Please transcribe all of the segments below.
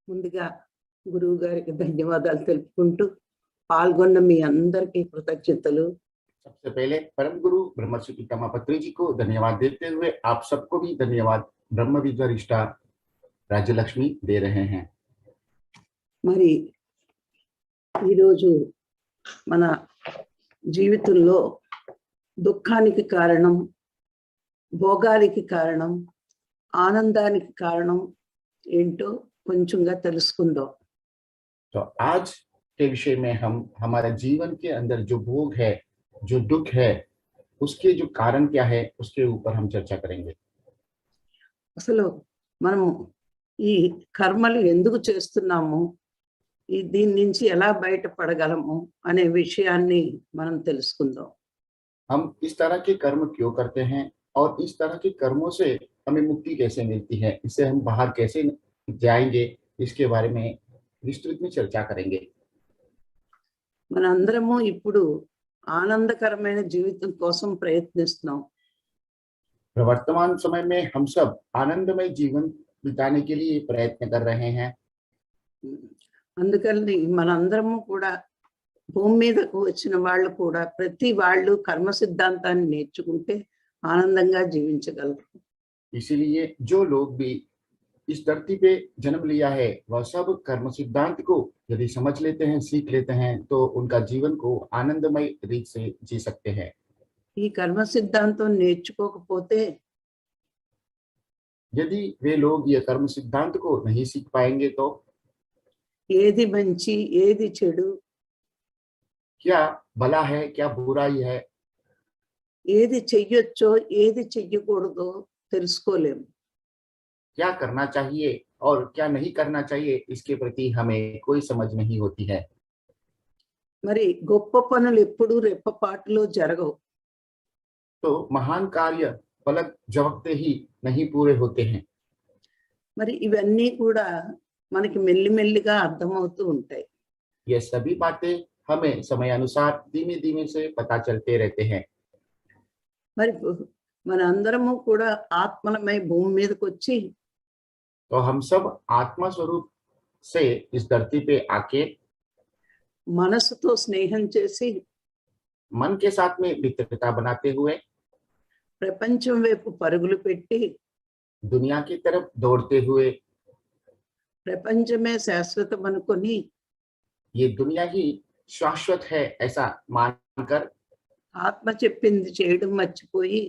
ముందుగా గురువు గారికి ధన్యవాదాలు తెలుపుకుంటూ పాల్గొన్న మీ అందరికీ కృతజ్ఞతలు. सबसे पहले परम गुरु ब्रह्मश्री पितामह पत्री जी को धन्यवाद देते हुए आप सबको भी धन्यवाद ब्रह्म विद्या राज्य लक्ष्मी दे रहे हैं। మరి ఈరోజు మన జీవితంలో దుఃఖానికి కారణం, భోగానికి కారణం, ఆనందానికి కారణం ఏంటో కొంచెంగా తెలుసుకుందాం. तो आज के विषय में हम हमारे जीवन के अंदर जो भोग है, जो दुख है, उसके जो कारण क्या है उसके ऊपर हम चर्चा करेंगे। అసలు మనం ఈ కర్మలు ఎందుకు చేస్తున్నాము, దీని నుంచి ఎలా బయటపడగలము అనే విషయాన్ని మనం తెలుసుకుందాం. हम इस तरह के कर्म क्यों करते हैं और इस तरह के कर्मों से हमें मुक्ति कैसे मिलती है, इससे हम बाहर कैसे जाएंगे, इसके बारे में विस्तृत में चर्चा करेंगे। మనందరము ఇప్పుడు ఆనందకరమైన జీవితం కోసం ప్రయత్నిస్తున్నాం. वर्तमान समय में हम सब आनंदमय जीवन बिताने के लिए प्रयत्न कर रहे हैं। అందుకని మనందరము కూడా భూమి మీదకు వచ్చిన వాళ్ళు కూడా ప్రతి వాళ్ళు కర్మ సిద్ధాంతాన్ని నేర్చుకుంటే ఆనందంగా జీవించగలరు. इसीलिए जो लोग भी इस धरती पे जन्म लिया है वह सब कर्म सिद्धांत को यदि समझ लेते हैं, सीख लेते हैं, तो उनका जीवन को आनंदमय रीत से जी सकते हैं। ఈ కర్మ సిద్ధాంతం నేర్చుకోకపోతే यदि वे लोग ये कर्म सिद्धांत को नहीं सीख पाएंगे तो ఏది మంచి ఏది చెడు, क्या भला है क्या बुराई है, ఏది చెయ్యొచ్చో ఏది చెయ్యకూడదో తెలుసుకోలేము. क्या करना चाहिए और क्या नहीं करना चाहिए, इसके प्रति हमें कोई समझ नहीं होती है। మరి గొప్ప పనులు ఎప్పుడూ రెప్పపాటులో జరగవు. तो महान कार्य पलक झपकते ही नहीं पूरे होते हैं। మరి ఇవన్నీ కూడా మనకి మెల్లిమెల్లిగా అర్థమవుతూ ఉంటాయి. ये सभी बातें हमें समय अनुसार धीमे धीमे से पता चलते रहते हैं। మరి మన అందరము కూడా ఆత్మలమై భూమి మీదకి వచ్చి तो हम सब आत्मा स्वरूप से इस धरती पे आके మనసుతో స్నేహం చేసి मन के साथ में मित्रता बनाते हुए ప్రపంచం వైపు పరుగులు పెట్టి दुनिया की तरफ दौड़ते हुए ప్రపంచమే శాశ్వతం అనుకొని ये दुनिया ही शाश्वत है ऐसा मानकर ఆత్మ చెప్పింది చేయడం మర్చిపోయి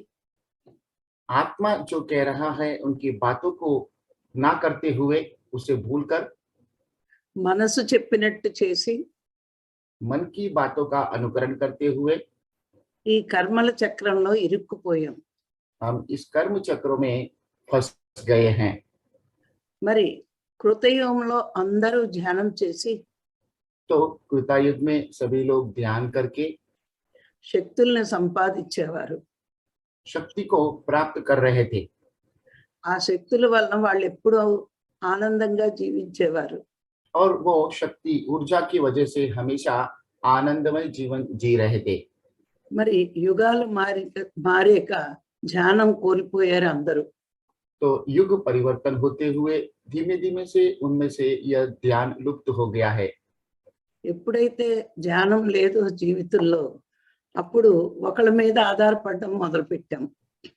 आत्मा जो कह रहा है उनकी बातों को ना करते हुए उसे भूलकर మనసు చెప్పినట్టు చేసి मन की बातों का अनुकरण करते हुए ఈ కర్మల చక్రంలో ఇరుక్కుపోయాం. हम इस कर्म चक्र में फंस गए हैं। మరి కృతయుగంలో అందరూ ధ్యానం చేసి तो कृतायुग में सभी लोग ध्यान करके శక్తుల్ని సంపాదించేవారు. शक्ति को प्राप्त कर रहे थे। ఆ శక్తుల వలన వాళ్ళు ఎప్పుడూ ఆనందంగా జీవించేవారు. और वो शक्ति ऊर्जा की वजह से हमेशा आनंदमय जीवन जी रहे थे। మరి యుగాలు మారాక ధ్యానం కోల్పోయారు అందరూ. तो युग परिवर्तन होते हुए धीमे धीमे से उनमें से यह ध्यान लुप्त हो गया है। ఎప్పుడైతే ధ్యానం లేదో జీవితంలో అప్పుడు ఒకళ్ళ మీద ఆధారపడడం మొదలు పెట్టాం.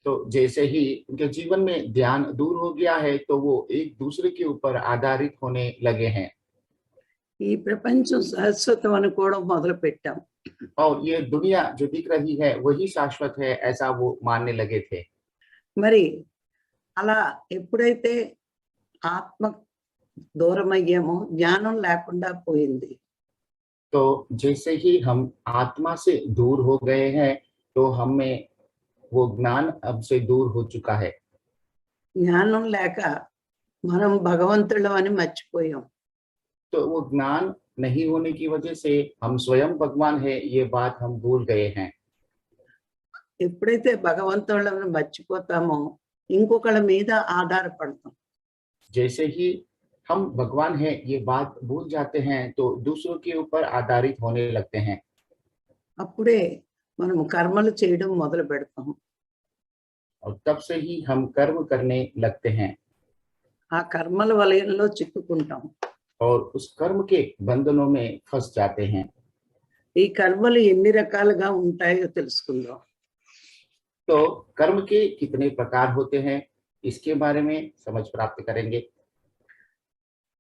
तो जैसे ही उनके जीवन में ध्यान दूर हो गया है तो वो एक दूसरे के ऊपर आधारित होने लगे हैं ఈ ప్రపంచం శాశ్వతం అనుకోవడం మొదలు పెట్టాం. और ये दुनिया जो दिख रही है वही शाश्वत है ऐसा वो मानने लगे थे। మరి అలా ఎప్పుడైతే ఆత్మ దూరం అయ్యామో జ్ఞానం లేకుండా పోయింది. तो जैसे ही हम आत्मा से दूर हो गए हैं तो हमें वो ज्ञान अब से दूर हो चुका है। జ్ఞానం లేక మనం భగవంతుడు అని మర్చిపోయాం. तो वो ज्ञान नहीं होने की वजह से हम स्वयं भगवान है ये बात हम भूल गए हैं। ఎప్పుడైతే భగవంతుళ్ళని మర్చిపోతామో ఇంకొకళ్ళ మీద ఆధారపడతాం. जैसे ही हम भगवान है ये बात भूल जाते हैं तो दूसरों के ऊपर आधारित होने लगते हैं। అప్పుడే మనం కర్మలు చేయడం మొదలు పెడతాం. और तब से ही हम कर्म करने लगते हैं। ఆ కర్మల వలయంలో చిక్కుకుంటాం. और उस कर्म के बंधनों में फंस जाते हैं। ఈ కర్మలు ఎన్ని రకాలుగా ఉంటాయో తెలుసుకుందాం. तो कर्म के कितने प्रकार होते हैं इसके बारे में समझ प्राप्त करेंगे।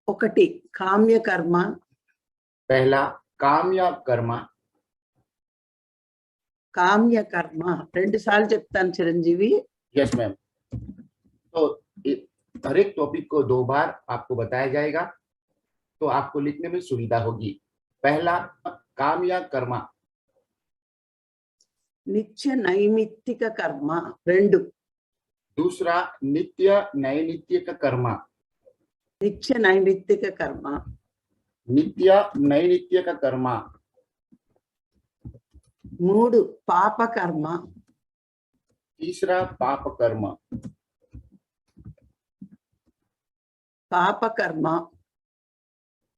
ఒకటి కామ్య కర్మ, पहला काम या कर्म। కామ్య కర్మ 2 సార్లు చెప్తాను చిరంజీవి. Yes ma'am. तो हर एक टॉपिक को 2 बार आपको बताया जाएगा तो आपको लिखने में सुविधा होगी। पहला काम या कर्म। నిత్య నైమిత్తిక కర్మ 2. दूसरा नित्य नैमित्तिक कर्म। నిత్య నైమిత్తిక కర్మ. नित्य नैमित्तिक कर्म। 3 పాప కర్మ. तीसरा पाप कर्म। పాప కర్మ.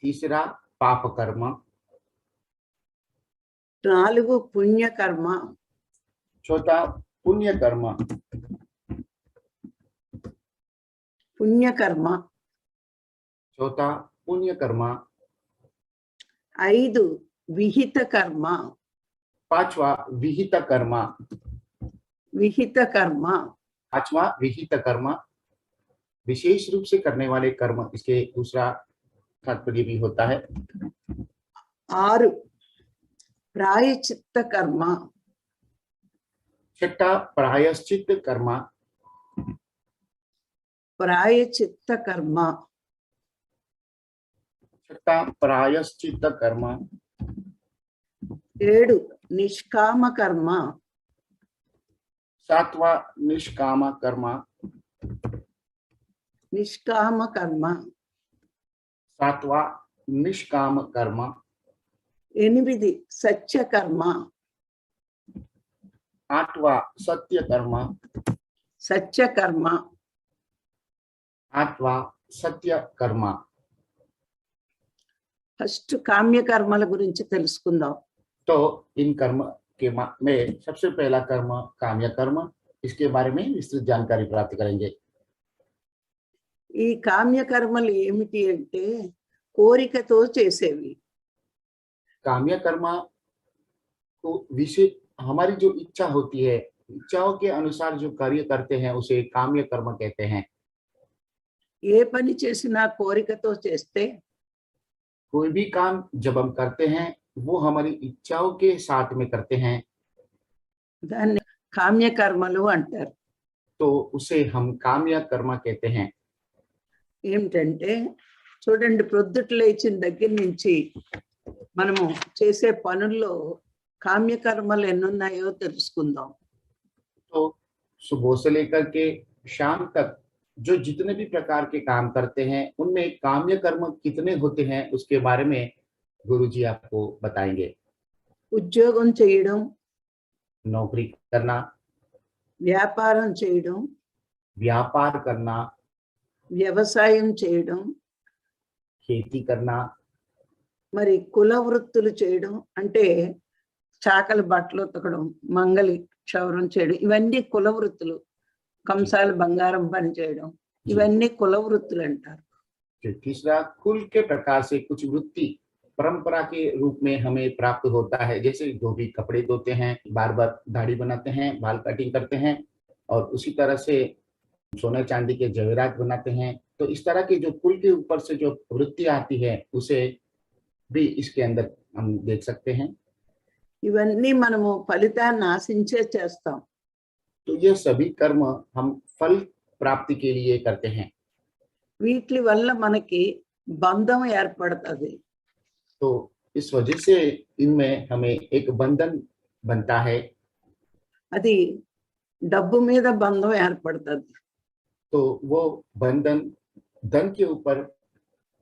तीसरा पाप कर्म। 4 పుణ్య కర్మ. चौथा पुण्य कर्म। పుణ్య కర్మ. चौथा पुण्य कर्म। 5 విహిత కర్మ. पांचवा विहित कर्म। విహిత కర్మ. पांचवा विहित कर्म विशेष रूप से करने वाले कर्म, इसके दूसरा तात्पर्य भी होता है। 6 ప్రాయశ్చిత్త కర్మ. छठा प्रायश्चित कर्म। ప్రాయశ్చిత్త కర్మ. छठा प्रायश्चित कर्म। 7 నిష్కామ కర్మ. सातवां निष्काम कर्म। నిష్కామ కర్మ. सातवां निष्काम कर्म। 8 సత్య కర్మ. आठवां सत्य कर्म। సత్య కర్మ. आठवां सत्य कर्म। ఫస్ట్ కామ్య కర్మల గురించి తెలుసుకుందాం. तो इन कर्म के में सबसे पहला कर्म काम्य कर्म, इसके बारे में विस्तृत जानकारी प्राप्त करेंगे। ఈ కామ్య కర్మలు ఏమిటి అంటే కోరికతో చేసేవి. काम्य कर्म को विशेष हमारी जो इच्छा होती है, इच्छाओं के अनुसार जो कार्य करते हैं उसे काम्य कर्म कहते हैं। ఏ పని చేసినా కోరికతో చేస్తే कोई भी काम जब हम करते हैं वो हमारी इच्छाओं के साथ में करते हैं దాన్ని కామ్య కర్మలు అంటారు. तो उसे हम काम्य कर्म कहते हैं। ఏమిటంటే చూడండి, ప్రొద్దుట లేచిన దగ్గర నుంచి మనము చేసే పనుల్లో కామ్య కర్మలు ఎన్నున్నాయో తెలుసుకుందాం. तो सुबह से लेकर के शाम तक जो जितने भी प्रकार के काम करते हैं उनमें काम्य कर्म कितने होते हैं उसके बारे में गुरुजी आपको बताएंगे। ఉద్యోగం చేయడం, नौकरी करना, వ్యాపారం చేయడం, व्यापार करना, వ్యవసాయం చేయడం, खेती करना, మరి కుల వృత్తులు చేయడం అంటే చాకలి బట్టలు ఉతకడం, మంగలి క్షౌరం చేయడం, ఇవన్నీ కుల వృత్తులు. కంసాలు బంగారం పని చేయడం, ఇవన్నీ కుల వృత్తులు అంటారు. तीसरा कुल के प्रकार से कुछ वृत्ति परंपरा के रूप में हमें प्राप्त होता है, जैसे धोबी कपड़े धोते हैं, बार बार दाढ़ी बनाते हैं, बाल कटिंग करते हैं और उसी तरह से सोने चांदी के जवेरात बनाते हैं। तो इस तरह के जो कुल के ऊपर से जो वृत्ति आती है उसे भी इसके अंदर हम देख सकते हैं। ఇవన్నీ మనము ఫలితాన్ని ఆశించే చేస్తాం. तो ये सभी कर्म हम फल प्राप्ति के लिए करते हैं। వీటి వల్ల మనకి బంధం ఏర్పడుతుంది. तो इस वजह से इनमें हमें एक बंधन बनता है। అది డబ్బు మీద బంధం ఏర్పడుతుంది. तो वो बंधन धन के ऊपर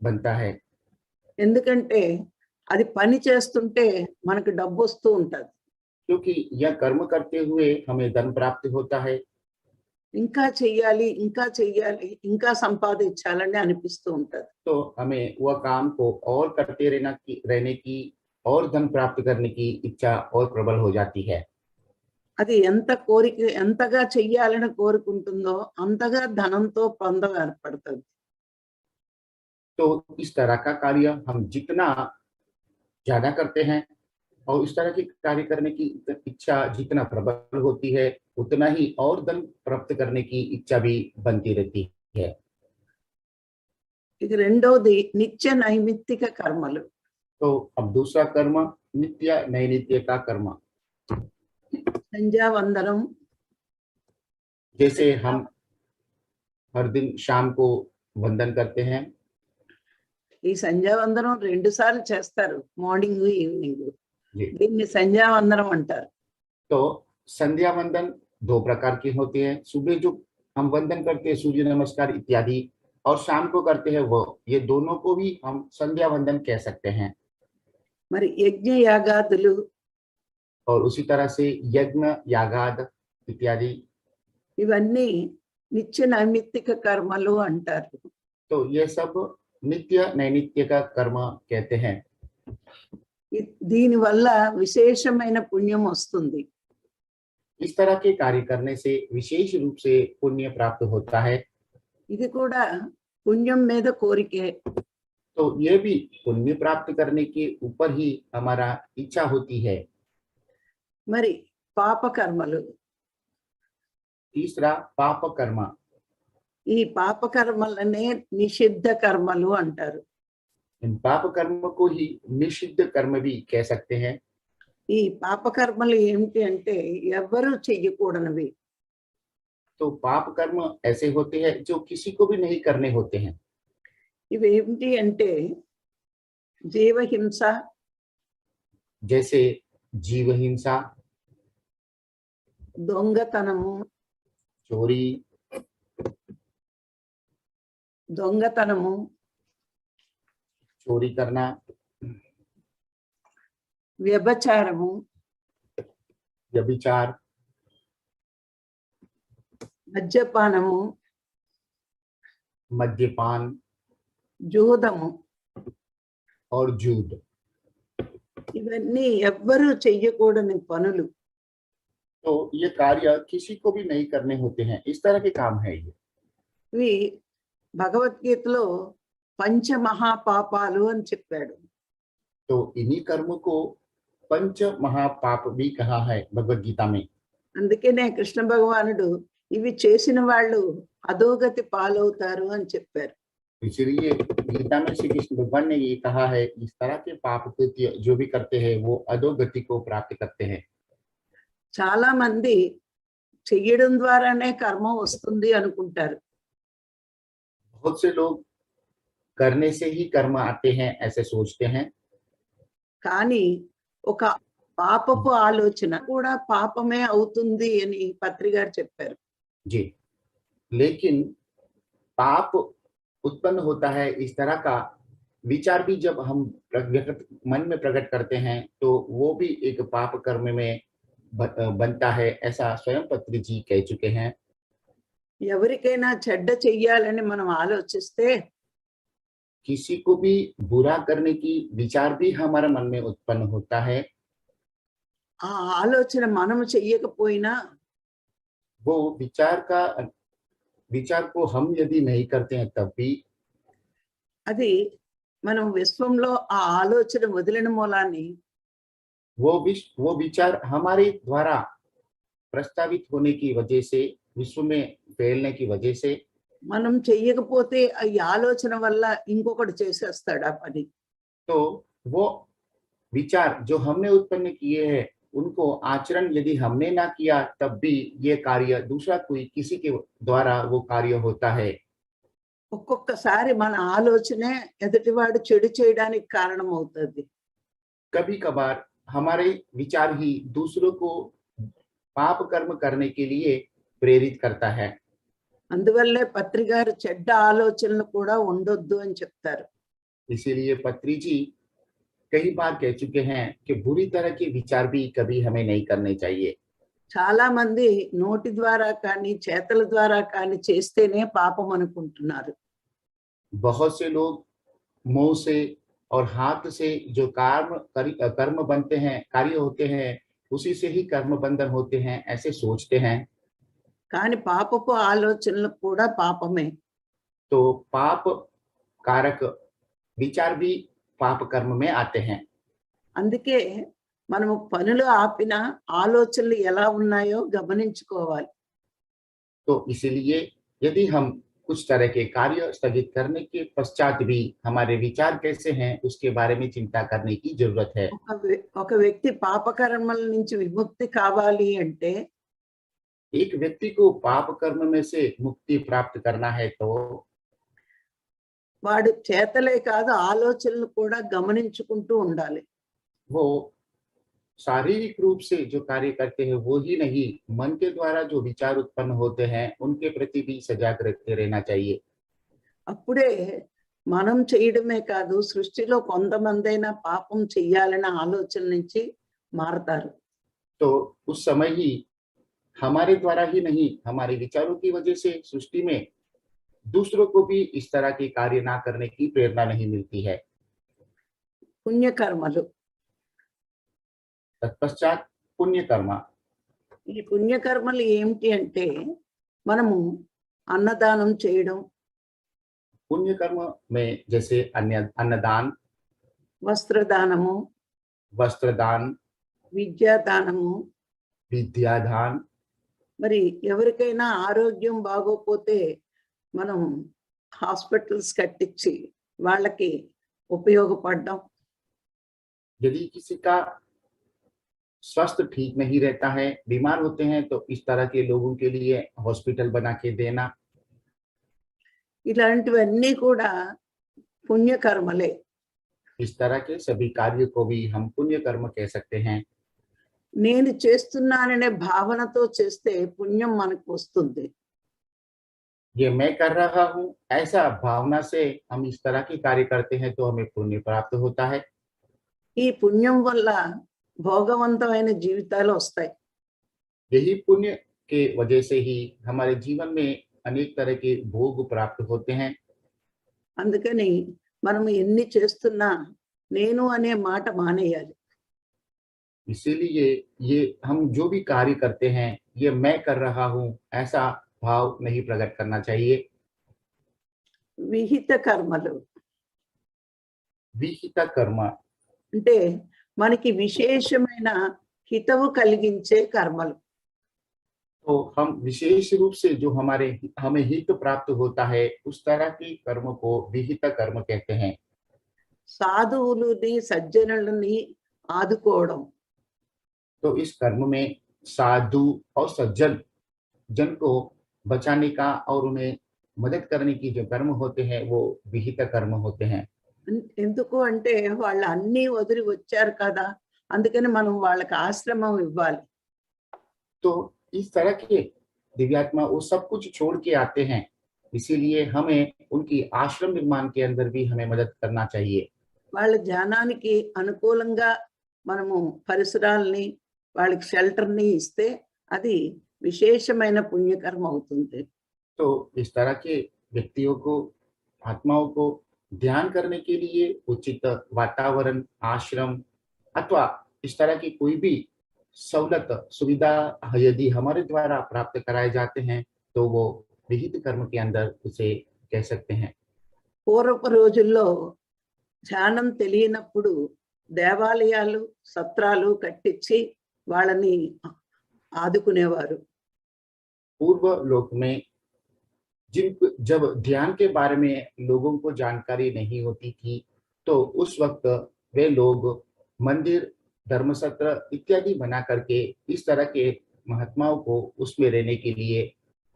बनता है, ఎందుకంటే అది పని చేస్తుంటే మనకు డబ్బు వస్తూ ఉంటది. क्योंकि यह कर्म करते हुए हमें धन प्राप्त होता है। ఇంకా చెయ్యాలి, ఇంకా చెయ్యాలి, ఇంకా సంపాదించాలని అనిపిస్తూ ఉంటది. तो हमें वह काम को और करते रहने की और धन प्राप्त करने की इच्छा और प्रबल हो जाती है। అది ఎంతగా చెయ్యాలని కోరుకుంటుందో అంతగా ధనంతో బంధం ఏర్పడుతుంది. तो इस तरह का कार्य हम जितना ज्यादा करते हैं और इस तरह के कार्य करने की इच्छा जितना प्रबल होती है, उतना ही और धन प्राप्त करने की इच्छा भी बनती रहती है। ఇక రెండోది నిత్య నైమిత్తిక కర్మలు. तो अब दूसरा कर्म नित्य नैनित्य का कर्म, సంధ్యావందనం, जैसे हम हर दिन शाम को वंदन करते हैं। ఈ సంధ్యావందనం 2 సార్లు చేస్తారు, మార్నింగ్ ఈవినింగ్. जी, దీన్ని సంధ్యావందనం అంటారు. तो संध्या वंदन दो प्रकार की होती है। सुबह जो हम वंदन करते हैं सूर्य नमस्कार इत्यादि, और शाम को करते हैं वो, ये दोनों को भी हम संध्या वंदन कह सकते हैं। మరి యజ్ఞ యాగాదులు, और उसी तरह से यज्ञ यागाद इत्यादि, ఇవన్నీ నిత్య నైమిత్తిక కర్మలు అంటారు. तो ये सब नित्य नैनित्य का कर्म कहते हैं। దీని వల్ల విశేషమైన పుణ్యం వస్తుంది. इस तरह के कार्य करने से विशेष रूप से पुण्य प्राप्त होता है। ఇది కూడా పుణ్యం మీద కోరికే. तो ये भी पुण्य प्राप्त करने के ऊपर ही हमारा इच्छा होती है। మరి పాప కర్మలు, तीसरा पाप कर्म, ఈ పాప కర్మలనే నిషిద్ధ కర్మలు అంటారు. इन पाप कर्म को ही निषिद्ध कर्म भी कह सकते हैं। ఈ పాప కర్మలు ఏమిటి అంటే ఎవరు చెయ్యకూడనివి. तो पाप कर्म ऐसे होते हैं जो किसी को भी नहीं करने होते हैं। ఇవి ఏమిటి అంటే జీవహింస, जैसे जीव हिंसा, దొంగతనము, चोरी, దొంగతనము, चोरी करना, వ్యభిచారము, व्यभिचार, మద్యపానము, मद्यपान జూదము, और जूद, ఇవన్నీ ఎవ్వరూ చెయ్యకూడని పనులు. तो ये कार्य किसी को भी नहीं करने होते हैं। इस तरह के काम है ये। ఇవి భగవద్గీతలో పంచమహాపాపాలు అని చెప్పాడు. तो इन्हीं कर्म को पंच महापाप भी कहा है भगवद गीता में। అందుకనే కృష్ణ భగవానుడు ఇవి చేసిన వాళ్ళు అధోగతి పాలవుతారు అని చెప్పారు. इसलिए गीता में श्री कृष्ण भगवान ने ये कहा है, इस तरह के पाप कृत्य जो भी करते हैं वो अधोगति को प्राप्त करते हैं। చాలా మంది చెయ్యడం ద్వారానే కర్మ వస్తుంది అనుకుంటారు. बहुत से लोग करने से ही कर्म आते हैं ऐसे सोचते हैं। కానీ ఒక పాపపు ఆలోచన కూడా పాపమే అవుతుంది అని పత్రి గారు చెప్పారు. जी, लेकिन पाप उत्पन्न होता है, इस तरह का विचार भी जब हम मन में प्रकट करते हैं तो वो भी एक पाप कर्म में बनता है, ऐसा स्वयं पत्री जी कह चुके हैं। ఎవరికైనా చెడ్డ చెయ్యాలని మనం ఆలోచిస్తే किसी को भी बुरा करने की विचार भी हमारे मन में उत्पन्न होता है। ఆ ఆలోచన మనము చెయ్యకపోయినా वो विचार को हम यदि नहीं करते हैं तब भी అది మనం విశ్వంలో ఆ ఆలోచన వదిలిన మూలాన్ని वो विचार हमारे द्वारा प्रस्तावित होने की वजह से, विश्व में फैलने की वजह से, మనం చెయ్యకపోతే ఈ ఆలోచన వల్ల ఇంకొకటి చేసేస్తాడు ఆ పని. तो वो विचार जो हमने उत्पन्न किए हैं उनको आचरण यदि हमने ना किया तब भी ये कार्य दूसरा कोई किसी के द्वारा वो कार्य होता है। ఒక్కొక్కసారి మన ఆలోచనే ఎదుటివాడు చెడు చేయడానికి కారణం అవుతుంది. कभी कभार हमारे विचार ही दूसरों को पाप कर्म करने के लिए प्रेरित करता है। అందువల్లే పత్రి గారు చెడ్డ ఆలోచనలు కూడా ఉండొద్దు అని చెప్తారు. इसीलिए पत्री जी कई बार कह चुके हैं कि बुरी तरह के विचार भी कभी हमें नहीं करने चाहिए। చాలా మంది నోటి ద్వారా కానీ చేతల ద్వారా కానీ చేస్తేనే పాపం అనుకుంటున్నారు. बहुत से लोग मुंह से और हाथ से जो कर्म बनते हैं, कार्य होते हैं, उसी से ही कर्म बंधन होते हैं ऐसे सोचते हैं। కానీ పాపపు ఆలోచనలు కూడా పాపమే. तो पाप कारक विचार भी पाप कर्म में आते हैं। అందుకే మనము పనులు ఆపిన ఆలోచనలు ఎలా ఉన్నాయో గమనించుకోవాలి. तो इसीलिए यदि हम कुछ तरह के कार्य स्थगित करने के पश्चात भी हमारे विचार कैसे हैं उसके बारे में चिंता करने की जरूरत है। ఒక వ్యక్తి పాపకర్మల నుంచి విముక్తి కావాలి అంటే एक व्यक्ति को पाप कर्म में से मुक्ति प्राप्त करना है तो వాడు చేతలే కాదు ఆలోచనలు కూడా గమనించుకుంటూ ఉండాలి. वो शारीरिक रूप से जो कार्य करते हैं वो ही नहीं, मन के द्वारा जो विचार उत्पन्न होते हैं उनके प्रति भी सजग रहते रहना चाहिए। అప్పుడే మనం చేయడమే కాదు సృష్టిలో కొంతమందైనా పాపం చెయ్యాలనే ఆలోచన నుంచి మారతారు. तो उस समय ही हमारे द्वारा ही नहीं, हमारे विचारों की वजह से सृष्टि में दूसरों को भी इस तरह के कार्य ना करने की प्रेरणा नहीं मिलती है। పుణ్యకర్మలు, तत्पश्चात पुण्य कर्म। ఈ పుణ్యకర్మలు ఏమిటి అంటే మనము అన్నదానం చేయడం, पुण्य कर्म में जैसे अन्नदान, వస్త్రదానము, वस्त्रदान, విద్యాదానము. विद्यादान, మరి ఎవరికైనా ఆరోగ్యం బాగోపోతే మనం హాస్పిటల్స్ కట్టించి వాళ్ళకి ఉపయోగపడడం. यदि किसी का स्वास्थ्य ठीक नहीं रहता है, बीमार होते हैं, तो इस तरह के लोगों के लिए हॉस्पिटल बना के देना, ఇలాంటివన్నీ కూడా పుణ్యకర్మలే. इस तरह के सभी कार्य को भी हम पुण्य कर्म कह सकते हैं। నేను చేస్తున్నాననే భావనతో చేస్తే పుణ్యం మనకు వస్తుంది. ये मैं कर रहा हूँ ऐसा भावना से हम इस तरह के कार्य करते हैं तो हमें पुण्य प्राप्त होता है। ఈ పుణ్యం వల్ల భోగవంతమైన జీవితాలు వస్తాయి. यही पुण्य के वजह से ही हमारे जीवन में अनेक तरह के भोग प्राप्त होते हैं। అందుకని మనం ఎన్ని చేస్తున్నా నేను అనే మాట మానేయాలి. इसीलिए ये हम जो भी कार्य करते हैं ये मैं कर रहा हूँ ऐसा भाव नहीं प्रकट करना चाहिए। విహిత కర్మలు विहित कर्म, అంటే మనకి విశేషమైన హితవు కలిగించే కర్మలు. तो हम विशेष रूप से जो हमें हित प्राप्त होता है उस तरह के कर्म को विहित कर्म कहते हैं। సాధువులని సజ్జనులని ఆదుకోవడం, तो इस कर्म में साधु और सज्जन जन को बचाने का और उन्हें मदद करने की जो कर्म होते हैं वो विहित कर्म होते हैं। ఎందుకు అంటే వాళ్ళు అన్నీ వదిలి వచ్చారు కదా, అందుకని మనం వాళ్ళకి ఆశ్రమం ఇవ్వాలి. तो इस तरह के दिव्यात्मा वो सब कुछ छोड़ के आते हैं, इसीलिए हमें उनकी आश्रम निर्माण के अंदर भी हमें मदद करना चाहिए। వాళ్ళ ధ్యానానికి అనుకూలంగా మనము పరిసరాలని వాళ్ళకి షెల్టర్ని ఇస్తే అది విశేషమైన పుణ్యకర్మ అవుతుంది. तो इस तरह के व्यक्तियों को, आत्माओं को ध्यान करने के लिए उचित वातावरण, आश्रम अथवा इस तरह की कोई भी सहूलत सुविधा यदि हमारे द्वारा प्राप्त कराए जाते हैं तो वो विहित कर्म के अंदर उसे कह सकते हैं। పూర్వపు రోజుల్లో ధ్యానం తెలియనప్పుడు దేవాలయాలు సత్రాలు కట్టించి వాళ్ళని ఆదుకునేవారు. पूर्व लोक में जब ध्यान के बारे में लोगों को जानकारी नहीं होती थी तो उस वक्त वे लोग मंदिर, धर्मसत्र इत्यादि बना करके इस तरह के महात्माओं को उसमें रहने के लिए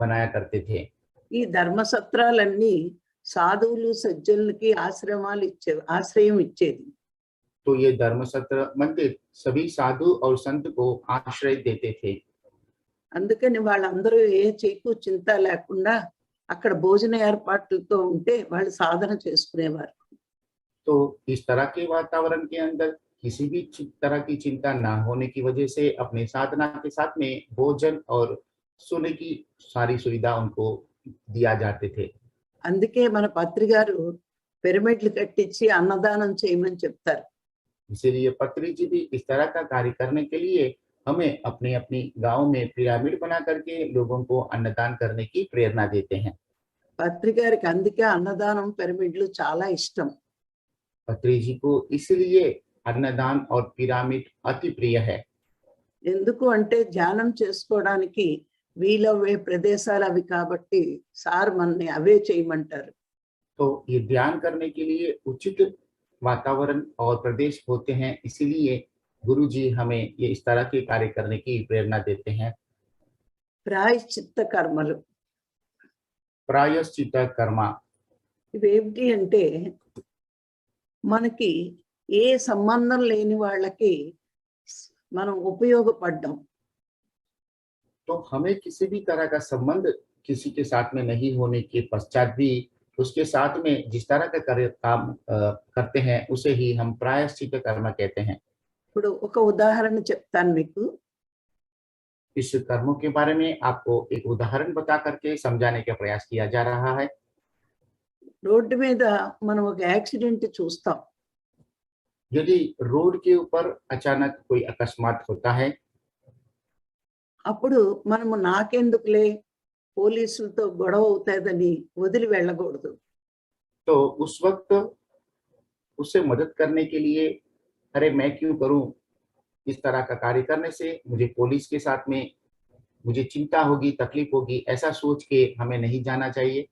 बनाया करते थे। ఈ ధర్మసత్రాలన్నీ సాధువులు సజ్జనులకి ఆశ్రయం ఇచ్చేది. तो ये धर्मसत्र मंदिर सभी साधु और संत को आश्रय देते थे। అందుకని వాళ్ళందరూ ఏ చీకు చింత లేకుండా అక్కడ భోజన ఏర్పాట్లతో ఉంటే వాళ్ళు సాధన చేసుకునేవారు. तो इस तरह के वातावरण के अंदर किसी भी तरह की चिंता ना होने की वजह से अपने साधना के साथ में भोजन और सोने की सारी सुविधा उनको दिया जाते थे। అందుకే మన పత్రి గారు పిరమిడ్లు కట్టించి అన్నదానం చేయమని చెప్తారు. इसीलिए पत्री जी भी इस तरह का कार्य करने के लिए हमें अपने अपनी गांव में पिरामिड बना करके लोगों को अन्नदान करने की प्रेरणा देते हैं। పత్రి గారికి అందుకే అన్నదానం పిరమిడ్లు చాలా ఇష్టం. अत्रि जी को इसलिए अन्नदान और पिरामिड अति प्रिय है। ఎందుకు అంటే ధ్యానం చేసుకోవడానికి వీలవ్వే ప్రదేశాలు అవి కాబట్టి సార్ మనని అవే చేయమంటారు. तो ये ध्यान करने के लिए उचित वातावरण और प्रदेश होते हैं, इसीलिए गुरु जी हमें ये इस तरह के कार्य करने की प्रेरणा देते हैं। ప్రాయశ్చిత్త కర్మలు प्रायश्चित कर्म ఇవేమిటి అంటే మనకి ఏ సంబంధం లేని వాళ్ళకి మనం ఉపయోగపడ్డాం. तो हमें किसी भी तरह का संबंध किसी के साथ में नहीं होने के पश्चात भी उसके साथ में जिस तरह का काम करते हैं उसे ही हम प्रायश्चित कर्म कहते हैं। ఇప్పుడు ఒక ఉదాహరణ చెప్తాను మీకు. इस कर्मों के बारे में आपको एक उदाहरण बता करके समझाने का प्रयास किया जा रहा है। రోడ్డు మీద మనం ఒక యాక్సిడెంట్ చూస్తాం. यदि रोड के ऊपर अचानक कोई अकस्मात होता है అప్పుడు మనము నాకెందుకులే పోలీసులతో గొడవ అవుతాదని వదిలి వెళ్ళకూడదు. तो उस वक्त उससे मदद करने के लिए अरे मैं क्यों करूं, इस तरह का कार्य करने से मुझे पुलिस के साथ में मुझे चिंता होगी, तकलीफ होगी, ऐसा सोच के हमें नहीं जाना चाहिए।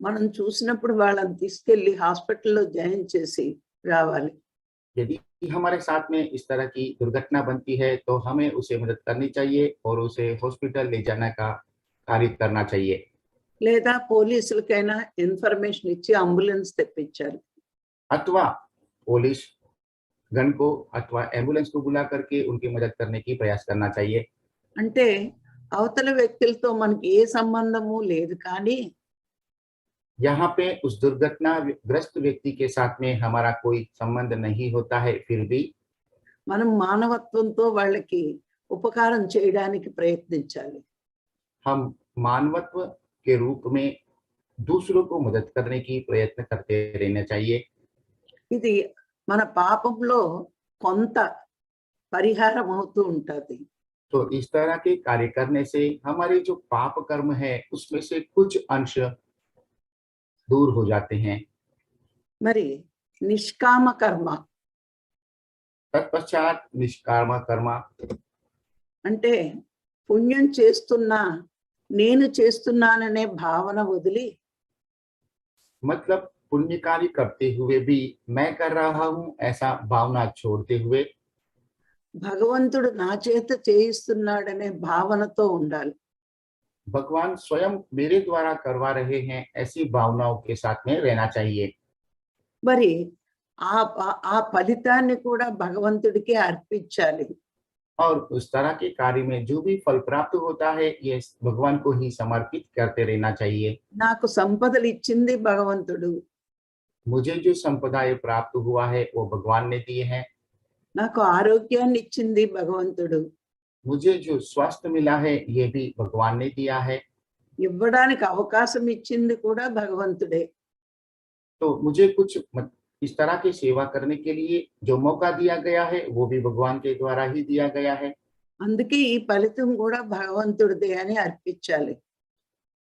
మనం చూసినప్పుడు వాళ్ళని తీసుకెళ్లి హాస్పిటల్లో జాయిన్ చేసి రావాలి. यदि हमारे साथ में इस तरह की दुर्घटना बनती है तो हमें उसे मदद करनी चाहिए और उसे हॉस्पिटल ले जाने का कार्य करना चाहिए। లేదా పోలీసులకైనా ఇన్ఫర్మేషన్ ఇచ్చి అంబులెన్స్ తెప్పించాలి. अथवा पुलिस गण को अथवा एम्बुलेंस को बुला करके उनकी मदद करने की प्रयास करना चाहिए। అంటే అవతల వ్యక్తులతో మనకి ఏ సంబంధము లేదు, కానీ यहाँ पे उस दुर्घटना ग्रस्त व्यक्ति के साथ में हमारा कोई संबंध नहीं होता है, फिर भी మనం మానవత్వంతో వాళ్ళకి ఉపకారం చేయడానికి ప్రయత్నించాలి. हम मानवत्व के रूप में दूसरों को मदद करने की प्रयत्न करते रहना चाहिए। ఇది మన పాపంలో కొంత పరిహారం అవుతూ ఉంటుంది. तो इस तरह के कार्य करने से हमारे जो पाप कर्म है उसमें से कुछ अंश दूर हो जाते हैं। మరి నిష్కామ కర్మ तत्पश्चात निष्काम कर्म అంటే పుణ్యం చేస్తున్నా నేను చేస్తున్నాననే భావన వదిలి मतलब पुण्य कार्य करते हुए भी मैं कर रहा हूं ऐसा भावना छोड़ते हुए భగవంతుడు నా చేత చేయిస్తున్నాడనే భావనతో ఉండాలి. भगवान स्वयं मेरे द्वारा करवा रहे हैं ऐसी भावनाओं के साथ में रहना चाहिए। మరి ఆ ఫలితాన్ని కూడా భగవంతుడికి అర్పించాలి. और उस तरह के कार्य में जो भी फल प्राप्त होता है ये भगवान को ही समर्पित करते रहना चाहिए। నాకు సంపదలు ఇచ్చింది భగవంతుడు, मुझे जो संपदा प्राप्त हुआ है वो भगवान ने दिए हैं। నాకు ఆరోగ్యాన్ని ఇచ్చింది భగవంతుడు, मुझे जो स्वास्थ्य मिला है ये भी भगवान ने दिया है। ఇవ్వడానికి అవకాశం ఇచ్చింది కూడా భగవంతుడే. तो मुझे कुछ इस तरह की सेवा करने के लिए जो मौका दिया गया है वो भी भगवान के द्वारा ही दिया गया है। అందుకే ఈ ఫలితం కూడా భగవంతుడిదే అని అర్పించాలి.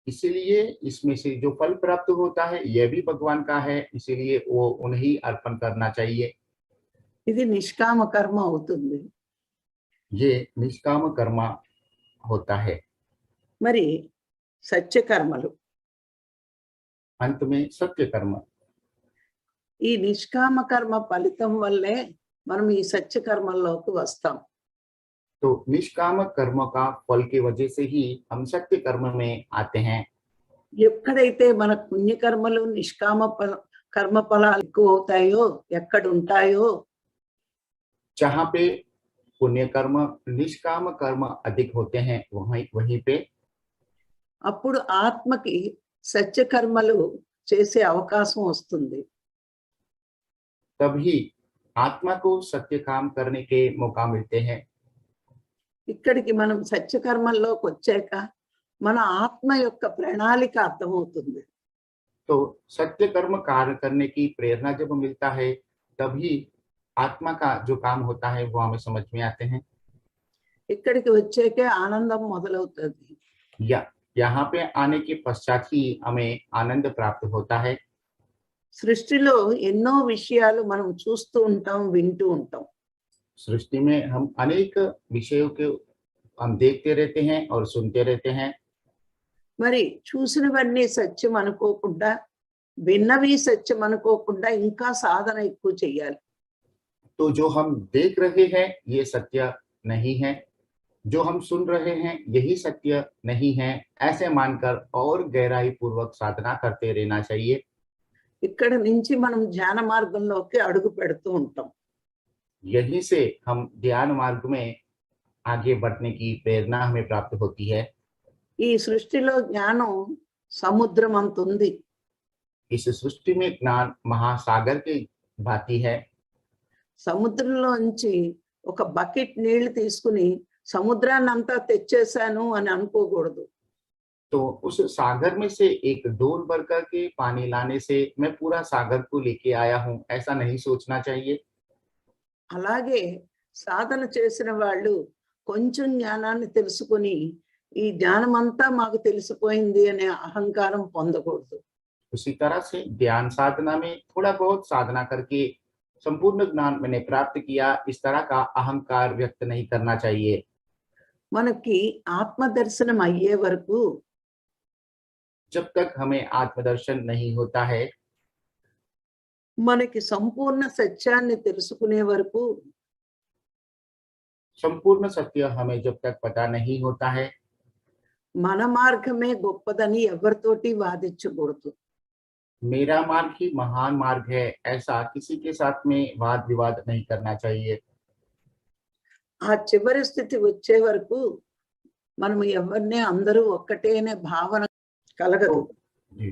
इसीलिए इसमें से जो फल प्राप्त होता है यह भी भगवान का है, इसीलिए वो उन्हें अर्पण करना चाहिए। ఇది నిష్కామ కర్మ అవుతుంది. ये निष्काम कर्म होता है। మరి సత్యకర్మలు, अंत में सत्य कर्म। ఈ నిష్కామ కర్మ ఫలితం వల్లే మనం ఈ సత్యకర్మల్లోకి వస్తాం. तो निष्काम कर्म का फल की वजह से ही हम सत्य कर्म में आते हैं। ఎక్కడైతే మన పుణ్యకర్మలు నిష్కామ కర్మ ఫలాలు ఎక్కువ అవుతాయో, ఎక్కడ ఉంటాయో जहाँ पे पुण्य कर्म निष्काम कर्म अधिक होते हैं वहीं पे అప్పుడు ఆత్మకి సత్యకర్మలు చేసే అవకాశం వస్తుంది. तभी आत्मा को सत्य काम करने के मौका मिलते हैं। ఇక్కడికి మనం సత్యకర్మల్లోకి వచ్చాక మన ఆత్మ యొక్క ప్రణాళిక అర్థమవుతుంది. तो सत्य कर्म कार्य करने की प्रेरणा जब मिलता है तभी आत्मा का जो काम होता है वो हमें समझ में आते हैं। ఇక్కడికి వచ్చాకే ఆనందం మొదలవుతుంది. या यहाँ पे आने के पश्चात ही हमें आनंद प्राप्त होता है। సృష్టిలో ఎన్నో విషయాలు మనం చూస్తూ ఉంటాం, వింటూ ఉంటాం. सृष्टि में हम अनेक विषयों के हम देखते रहते हैं और सुनते रहते हैं। మరి చూసినవన్నీ సత్యం అనుకోకుండా, విన్నవి సత్యం అనుకోకుండా ఇంకా సాధన ఎక్కువ చెయ్యాలి. तो जो हम देख रहे हैं ये सत्य नहीं है, जो हम सुन रहे हैं यही सत्य नहीं है, ऐसे मानकर और गहराई पूर्वक साधना करते रहना चाहिए। ఇక్కడ నుంచి మనం ధ్యాన మార్గంలోకి అడుగు పెడుతూ ఉంటాం. यहीं से हम ध्यान मार्ग में आगे बढ़ने की प्रेरणा हमें प्राप्त होती है। ఈ సృష్టిలో జ్ఞానం సముద్రం అంత ఉంది. इस सृष्टि में ज्ञान महासागर की भांति है। సముద్రంలోంచి ఒక బకెట్ నీళ్లు తీసుకుని సముద్రాన్ని అంతా తెచ్చేసాను అని అనుకోకూడదు. तो उस सागर में से एक डोल भर कर के पानी लाने से मैं पूरा सागर को लेके आया हूँ, ऐसा नहीं सोचना चाहिए। అలాగే సాధన చేసిన వాళ్ళు కొంచెం జ్ఞానాన్ని తెలుసుకుని ఈ జ్ఞానం అంతా మాకు తెలిసిపోయింది అనే అహంకారం పొందకూడదు. उसी तरह से ध्यान साधना में थोड़ा बहुत साधना करके संपूर्ण ज्ञान मैंने प्राप्त किया, इस तरह का अहंकार व्यक्त नहीं करना चाहिए। మనకి ఆత్మ దర్శనం అయ్యే వరకు जब तक हमें आत्मदर्शन नहीं होता है, మనకి సంపూర్ణ సత్యాన్ని తెలుసుకునే వరకు संपूर्ण सत्य हमें जब तक पता नहीं होता है, మన మార్గమే గొప్పదని ఎవరితోటి వాదించకూడదు. मेरा मार्ग ही महान मार्ग है, ऐसा किसी के साथ में वाद विवाद नहीं करना चाहिए। ఆ చివరి స్థితి వచ్చే వరకు మనం ఎవరిని అందరూ ఒక్కటే అనే భావన కలగదు. जी,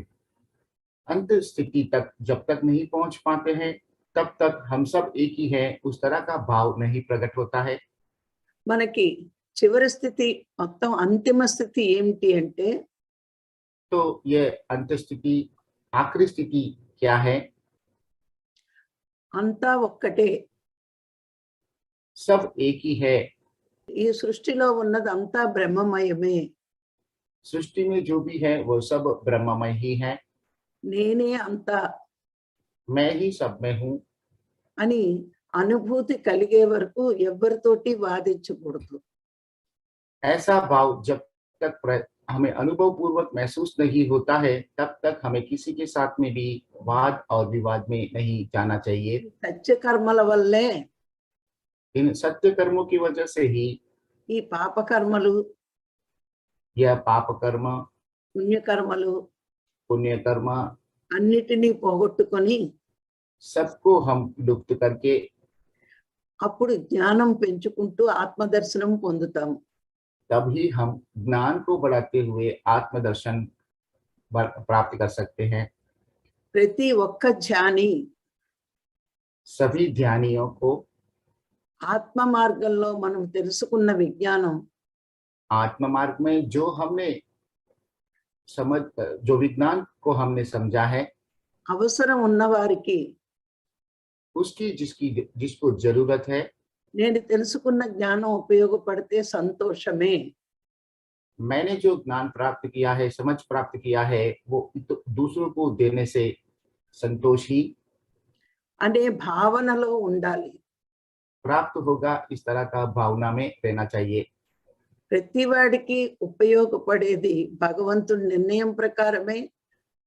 अंत स्थिति तक जब तक नहीं पहुंच पाते हैं, तब तक हम सब एक ही है, उस तरह का भाव नहीं प्रकट होता है। మనకి చివరి స్థితి మొత్తం అంతిమ స్థితి ఏమిటి అంటే तो ये अंत स्थिति, आखिरी स्थिति क्या है? అంతా ఒక్కటే. सब एक ही है। ఈ సృష్టిలో ఉన్నది అంతా బ్రహ్మమయమే. सृष्टि में जो भी है वो सब ब्रह्ममय ही है। నేనే అంతా मैं ही सब में हूँ, అని అనుభూతి కలిగే వరకు ఎవరితోటి వాదించకూడదు. ऐसा भाव जब तक हमें अनुभव पूर्वक महसूस नहीं होता है, तब तक हमें किसी के साथ में भी वाद और विवाद में नहीं जाना चाहिए। సత్య కర్మల వల్లే इन सत्य कर्मों की वजह से ही ఈ పాపకర్మలు, यह पाप कर्म, పుణ్యకర్మలు पुण्य कर्म అన్నిటినీ పోగొట్టుకొని सबको हम लुप्त करके అప్పుడు జ్ఞానం పెంచుకుంటూ ఆత్మదర్శనం పొందుతాము. तभी हम ज्ञान को बढ़ाते हुए आत्मदर्शन प्राप्त कर सकते हैं। ప్రతి ఒక్క ధ్యాని सभी ध्यानियों को ఆత్మ మార్గంలో మనం తెలుసుకున్న విజ్ఞానం आत्म मार्ग में जो हमने जो विज्ञान को हमने समझा है, అవసరం ఉన్న వారికి उसकी जिसको जरूरत है, నేను తెలుసుకున్న జ్ఞానం ఉపయోగపడితే సంతోషమే मैंने जो ज्ञान प्राप्त किया है, समझ प्राप्त किया है, वो दूसरों को देने से संतोष ही అనే భావనలో ఉండాలి. प्राप्त होगा, इस तरह का भावना में रहना चाहिए। ప్రతి వాడికి ఉపయోగపడేది భగవంతుడి నిర్ణయం ప్రకారమే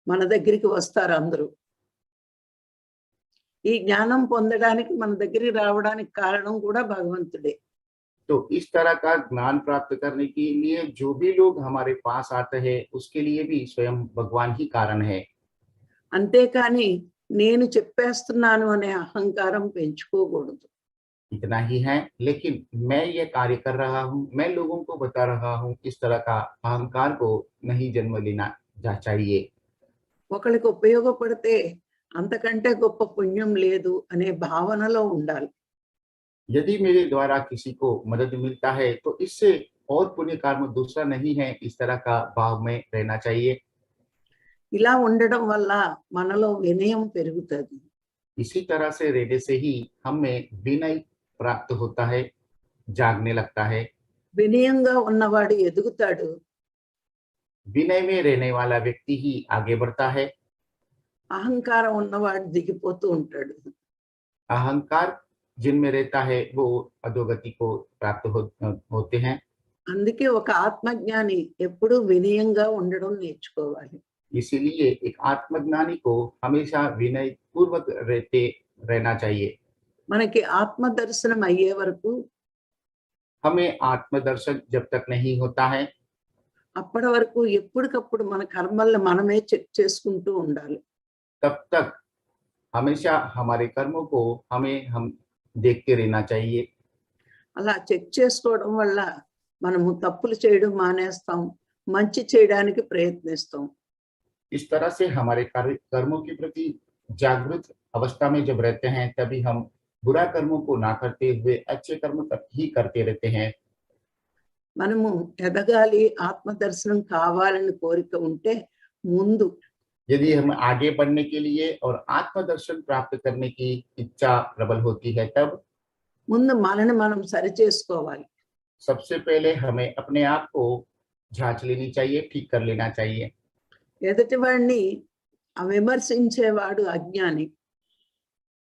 మన దగ్గరికి వస్తారు అందరూ. ఈ జ్ఞానం పొందడానికి మన దగ్గరికి రావడానికి కారణం కూడా భగవంతుడే. तो इस तरह का ज्ञान प्राप्त करने के लिए जो भी लोग हमारे पास आते हैं, उसके लिए भी स्वयं भगवान ही कारण है। అంతేకాని నేను చెప్పేస్తున్నాను అనే అహంకారం పెంచుకోకూడదు. इतना ही है, लेकिन मैं ये कार्य कर रहा हूँ, मैं लोगों को बता रहा हूँ, इस तरह का अहंकार को नहीं जन्म लेना चाहिए। ఒకరికి ఉపయోగపడితే అంతకంటే గొప్ప పుణ్యం లేదు అనే భావనలో ఉండాలి. यदि मेरे द्वारा किसी को मदद मिलता है तो इससे और पुण्य कर्म दूसरा नहीं है, इस तरह का भाव में रहना चाहिए। ఇలా ఉండడం వల్ల మనలో వినయం పెరుగుతుంది. इसी तरह से रहने से ही हमें विनय प्राप्त होता है, जागने लगता है। వినయంగా ఉన్నవాడు ఎదుగుతాడు. विनय में रहने वाला व्यक्ति ही आगे बढ़ता है। అహంకారం ఉన్నవాడు దిగిపోతూ ఉంటాడు. अहंकार जिनमें रहता है वो अधोगति को प्राप्त होते हैं। అందుకే ఒక ఆత్మజ్ఞాని ఎప్పుడూ వినయంగా ఉండడం నేర్చుకోవాలి. इसीलिए एक आत्मज्ञानी को हमेशा विनय पूर्वक रहना चाहिए। మనకి ఆత్మ దర్శనం అయ్యే వరకు हमें आत्मदर्शन जब तक नहीं होता है అప్పటి వరకు ఎప్పటికప్పుడు మన కర్మల్ని మనమే చెక్ చేసుకుంటూ ఉండాలి. तब तक हमेशा हमारे कर्मों को हम देखते रहना चाहिए। అలా చెక్ చేసుకోవడం వల్ల మనము తప్పులు చేయడం మానేస్తాం, మంచి చేయడానికి ప్రయత్నిస్తాం. इस तरह से हमारे कर्मों के प्रति जागृत अवस्था में जब रहते हैं तभी हम बुरा कर्मों को ना करते हुए अच्छे कर्म ही करते रहते हैं। మనము ఎదగాలి, ఆత్మ దర్శనం కావాలని కోరిక ఉంటే ముందు यदि हम आगे बढ़ने के लिए और आत्मदर्शन प्राप्त करने की इच्छा प्रबल होती है तब ముందు మనని మనం సరి చేసుకోవాలి. सबसे पहले हमें अपने आप को जांच लेनी चाहिए, ठीक कर लेना चाहिए। ఎదుటి వాడిని విమర్శించేవాడు అజ్ఞాని.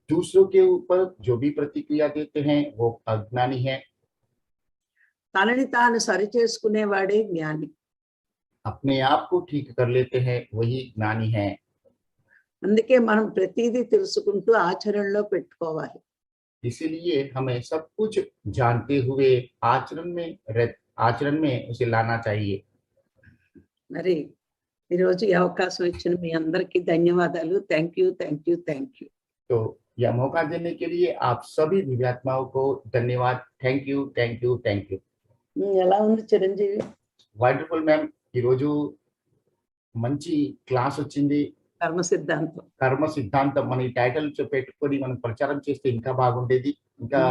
दूसरों के ऊपर जो भी प्रतिक्रिया देते हैं वो अज्ञानी है। తనని తాను సరి చేసుకునేవాడే జ్ఞాని. अपने आप को ठीक कर लेते हैं वही ज्ञानी है। అందుకే మనం ప్రతిదీ తెలుసుకుంటూ ఆచరణలో పెట్టుకోవాలి. इसीलिए हमें सब कुछ जानते हुए आचरण में उसे लाना चाहिए। మరి ఈరోజు ఈ అవకాశం ఇచ్చిన మీ అందరికీ ధన్యవాదాలు. Thank you, thank you, thank you. तो यह मौका देने के लिए आप सभी दिव्यात्माओं को धन्यवाद। Thank you, thank you, thank you. ఎలా ఉంది చిరంజీవి? వండర్ఫుల్ మ్యామ్, ఈరోజు మంచి క్లాస్ వచ్చింది. కర్మ సిద్ధాంతం. కర్మ సిద్ధాంతం మన ఈ టైటిల్ పెట్టుకొని మనం ప్రచారం చేస్తే ఇంకా బాగుండేది. ఇంకా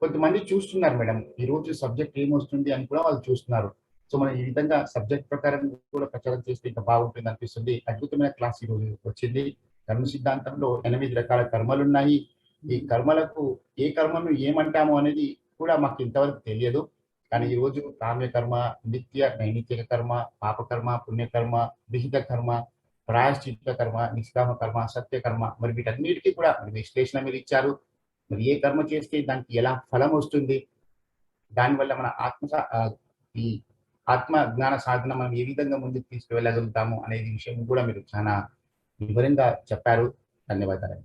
కొంతమంది చూస్తున్నారు మేడం, ఈ రోజు సబ్జెక్ట్ ఏమొస్తుంది అని కూడా వాళ్ళు చూస్తున్నారు. సో మనం ఈ విధంగా సబ్జెక్ట్ ప్రకారం కూడా ప్రచారం చేస్తే ఇంకా బాగుంటుంది అనిపిస్తుంది. అద్భుతమైన క్లాస్ ఈ రోజు వచ్చింది. కర్మ సిద్ధాంతంలో 8 రకాల కర్మలు ఉన్నాయి. ఈ కర్మలకు ఏ కర్మను ఏమంటాము అనేది కూడా మాకు ఇంతవరకు తెలియదు. కానీ ఈ రోజు కామ్య కర్మ, నిత్య నైమిత్తిక కర్మ, పాపకర్మ, పుణ్యకర్మ, విహిత కర్మ, ప్రాయశ్చిత్త కర్మ, నిష్కామ కర్మ, సత్య కర్మ, మరి వీటన్నిటికీ కూడా విశ్లేషణ మీరు ఇచ్చారు. మరి ఏ కర్మ చేస్తే దానికి ఎలా ఫలం వస్తుంది, దానివల్ల మన ఈ ఆత్మ జ్ఞాన సాధన మనం ఏ విధంగా ముందుకు తీసుకువెళ్ళగలుగుతాము అనేది విషయం కూడా మీరు చాలా వివరంగా చెప్పారు. ధన్యవాదాలు.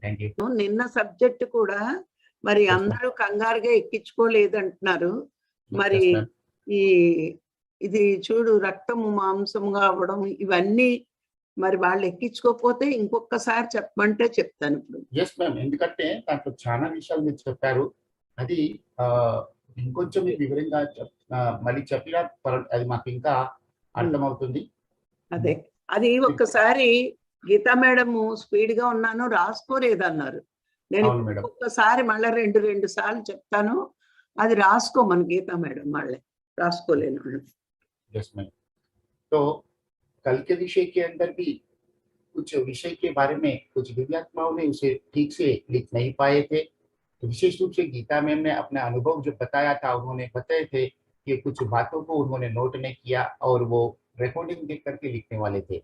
Thank you. నిన్న సబ్జెక్ట్ కూడా మరి అందరూ కంగారుగా ఎక్కించుకోలేదంటున్నారు. మరి ఇది చూడు, రక్తము మాంసముగా అవ్వడం ఇవన్నీ మరి వాళ్ళు ఎక్కించుకోకపోతే ఇంకొకసారి చెప్పమంటే చెప్తాను ఇప్పుడు. ఎస్ మ్యామ్, ఎందుకంటే దాంట్లో చాలా విషయాలు మీరు చెప్పారు. అది ఇంకొంచెం వివరంగా మళ్ళీ చెప్పినా అది మాకు ఇంకా అర్థమవుతుంది. అదే అది ఒక్కసారి గీతా మేడం స్పీడ్ గా ఉన్నాను రాసుకోలేదన్నారు. నేను ఒక్కసారి మళ్ళీ రెండు సార్లు చెప్తాను, అది రాసుకోమని గీతా మేడం మళ్ళీ రాసుకోలేను. यस मैम, तो कल के विषय के अंदर भी कुछ विषय के बारे में कुछ दिव्यात्माओं ने उसे ठीक से लिख नहीं पाए थे। तो विशेष रूप से गीता मैम ने अपना अनुभव जो बताया था, उन्होंने बताए थे कि कुछ बातों को उन्होंने नोट नहीं किया और वो रिकॉर्डिंग देख करके लिखने वाले थे।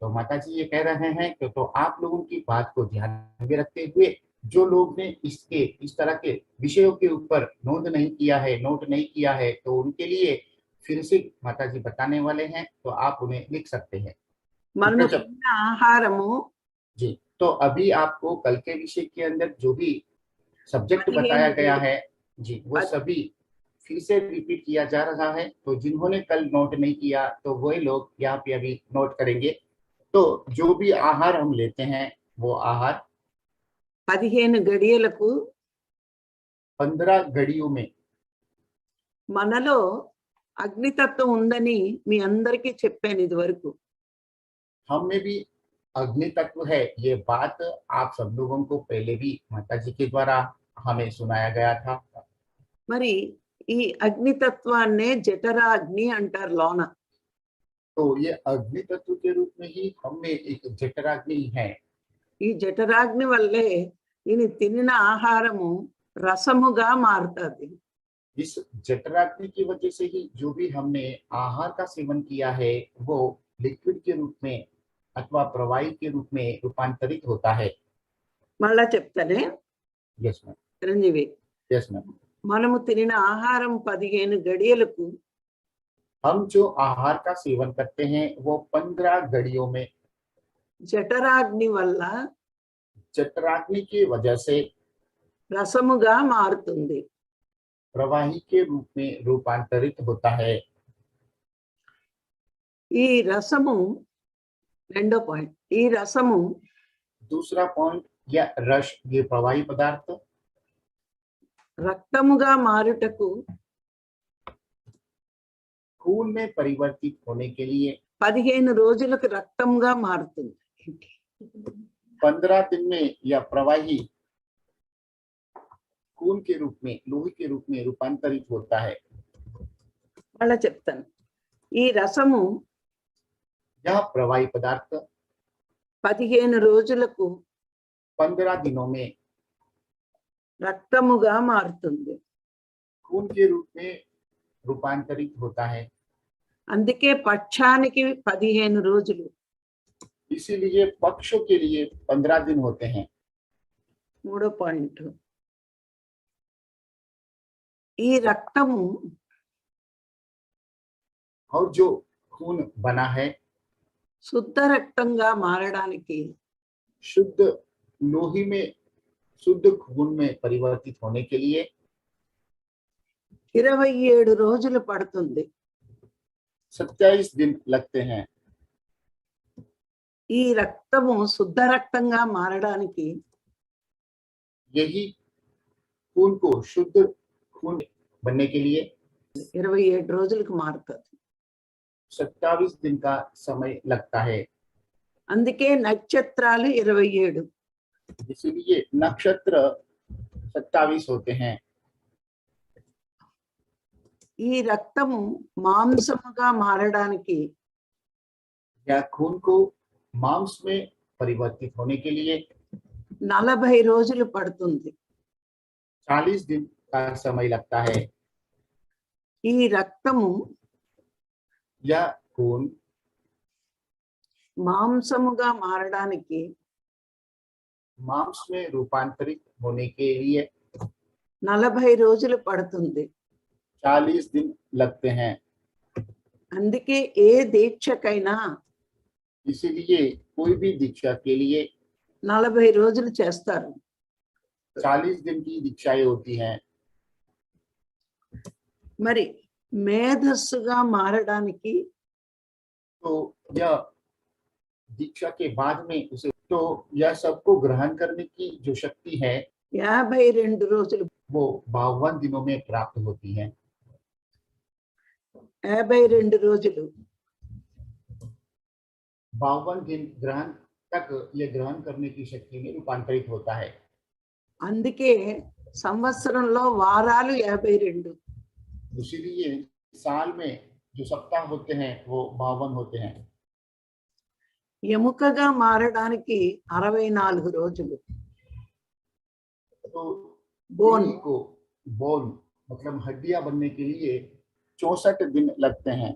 तो माता जी ये कह रहे हैं कि तो आप लोगों की बात को ध्यान में रखते हुए जो लोग ने इस तरह के विषयों के ऊपर नोट नहीं किया है, तो उनके लिए फिर से माता जी बताने वाले हैं, तो आप उन्हें लिख सकते हैं। जी, तो अभी आपको कल के विषय के अंदर जो भी सब्जेक्ट बताया गया है जी, वो सभी फिर से रिपीट किया जा रहा है। तो जिन्होंने कल नोट नहीं किया तो वही लोग यहाँ पे अभी नोट करेंगे। तो जो भी आहार हम लेते हैं वो आहार 15 గడియలకు 15 घड़ियों में మనలో అగ్నితత్వం ఉందని మీ అందరికీ చెప్పాను ఇది వరకు. हम में भी अग्नि तत्व है, ये बात आप सब लोगों को पहले भी माता जी के द्वारा हमें सुनाया गया था। మరి ఈ అగ్నితత్వాన్నే జఠరాగ్ని అంటారు లోన. तो ये अग्नि तत्व के रूप में ही हम में एक जठराग्नि है। ఈ జఠరాగ్ని వల్లే దీని తినిన ఆహారము రసముగా మారుతుంది. इस जठराग्नि की वजह से ही जो भी हमने आहार का सेवन किया है वो लिक्विड के रूप में अथवा प्रवाही के रूप में रूपांतरित होता है। మళ్ళా చెప్తానే yes ma'am, Chiranjeevi. Yes ma'am. మనము తినిన ఆహారం 15 గడియలకు हम जो आहार का सेवन करते हैं वो 15 घड़ियों में జఠరాగ్ని వల్ల जठराग्नि की वजह से రసముగా మారుతుంది. प्रवाही के रूप में रूपांतरित होता है। ఈ రసము రెండో పాయింట్. ఈ రసము दूसरा पॉइंट या रस, ये प्रवाही पदार्थ రక్తముగా మారుటకు खून में परिवर्तित होने के लिए 15 రోజులకు రక్తంగా మారుతుంది. 15 दिन में यह प्रवाही खून के रूप में, लोही के रूप में रूपांतरित होता है। మళ్ళా చెప్తాను. ఈ రసము यह प्रवाही पदार्थ 15 రోజులకు 15 दिनों में రక్తముగా మారుతుంది. खून के रूप में रूपांतरित होता है। అందుకే పక్షానికి 15 రోజులు. इसीलिए पक्षों के लिए 15 दिन होते हैं। మూడో పాయింట్. ఈ రక్తము और जो खून बना है శుద్ధ రక్తంగా మారడానికి शुद्ध लोही में, शुद्ध खून में परिवर्तित होने के लिए 27 రోజులు పడుతుంది. 27 दिन लगते हैं। ఈ రక్తము శుద్ధ రక్తంగా మారడానికి यही खून को शुद्ध खून बनने के लिए 27 రోజులకు మారుతుంది. 27 दिन का समय लगता है। అందుకే నక్షత్రాలు 27. इसीलिए नक्षत्र 27 होते हैं। ఈ రక్తము మాంసముగా మారడానికి या खून को मांस में परिवर्तित होने के लिए 40 రోజులు పడుతుంది. 40 दिन का समय लगता है। ఈ రక్తము यह खून మాంసముగా మారడానికి मांस में रूपांतरित होने के लिए 40 రోజులు పడుతుంది. 40 दिन लगते हैं। అందుకే ఏ దీక్షకైనా इसीलिए कोई भी दीक्षा के लिए 40 రోజులు చేస్తారు. 40 दिन की दीक्षाएं होती हैं। మరి మేధస్సుగా మారడానికి तो यह दीक्षा के बाद में उसे, तो यह सबको ग्रहण करने की जो शक्ति है 52 రోజులు. वो 52 दिनों में प्राप्त होती है। 52 రోజులు 52 दिन ग्रहण तक ये ग्रहण करने की शक्ति में रूपांतरित होता है। అందుకే సంవత్సరంలో వారాలు 52. इसीलिए साल में जो सप्ताह होते हैं वो 52 होते हैं। ఎముకగా మారడానికి 64 రోజులు. तो बोन बोन को, बोन मतलब हड्डियां बनने के लिए 64 दिन लगते हैं।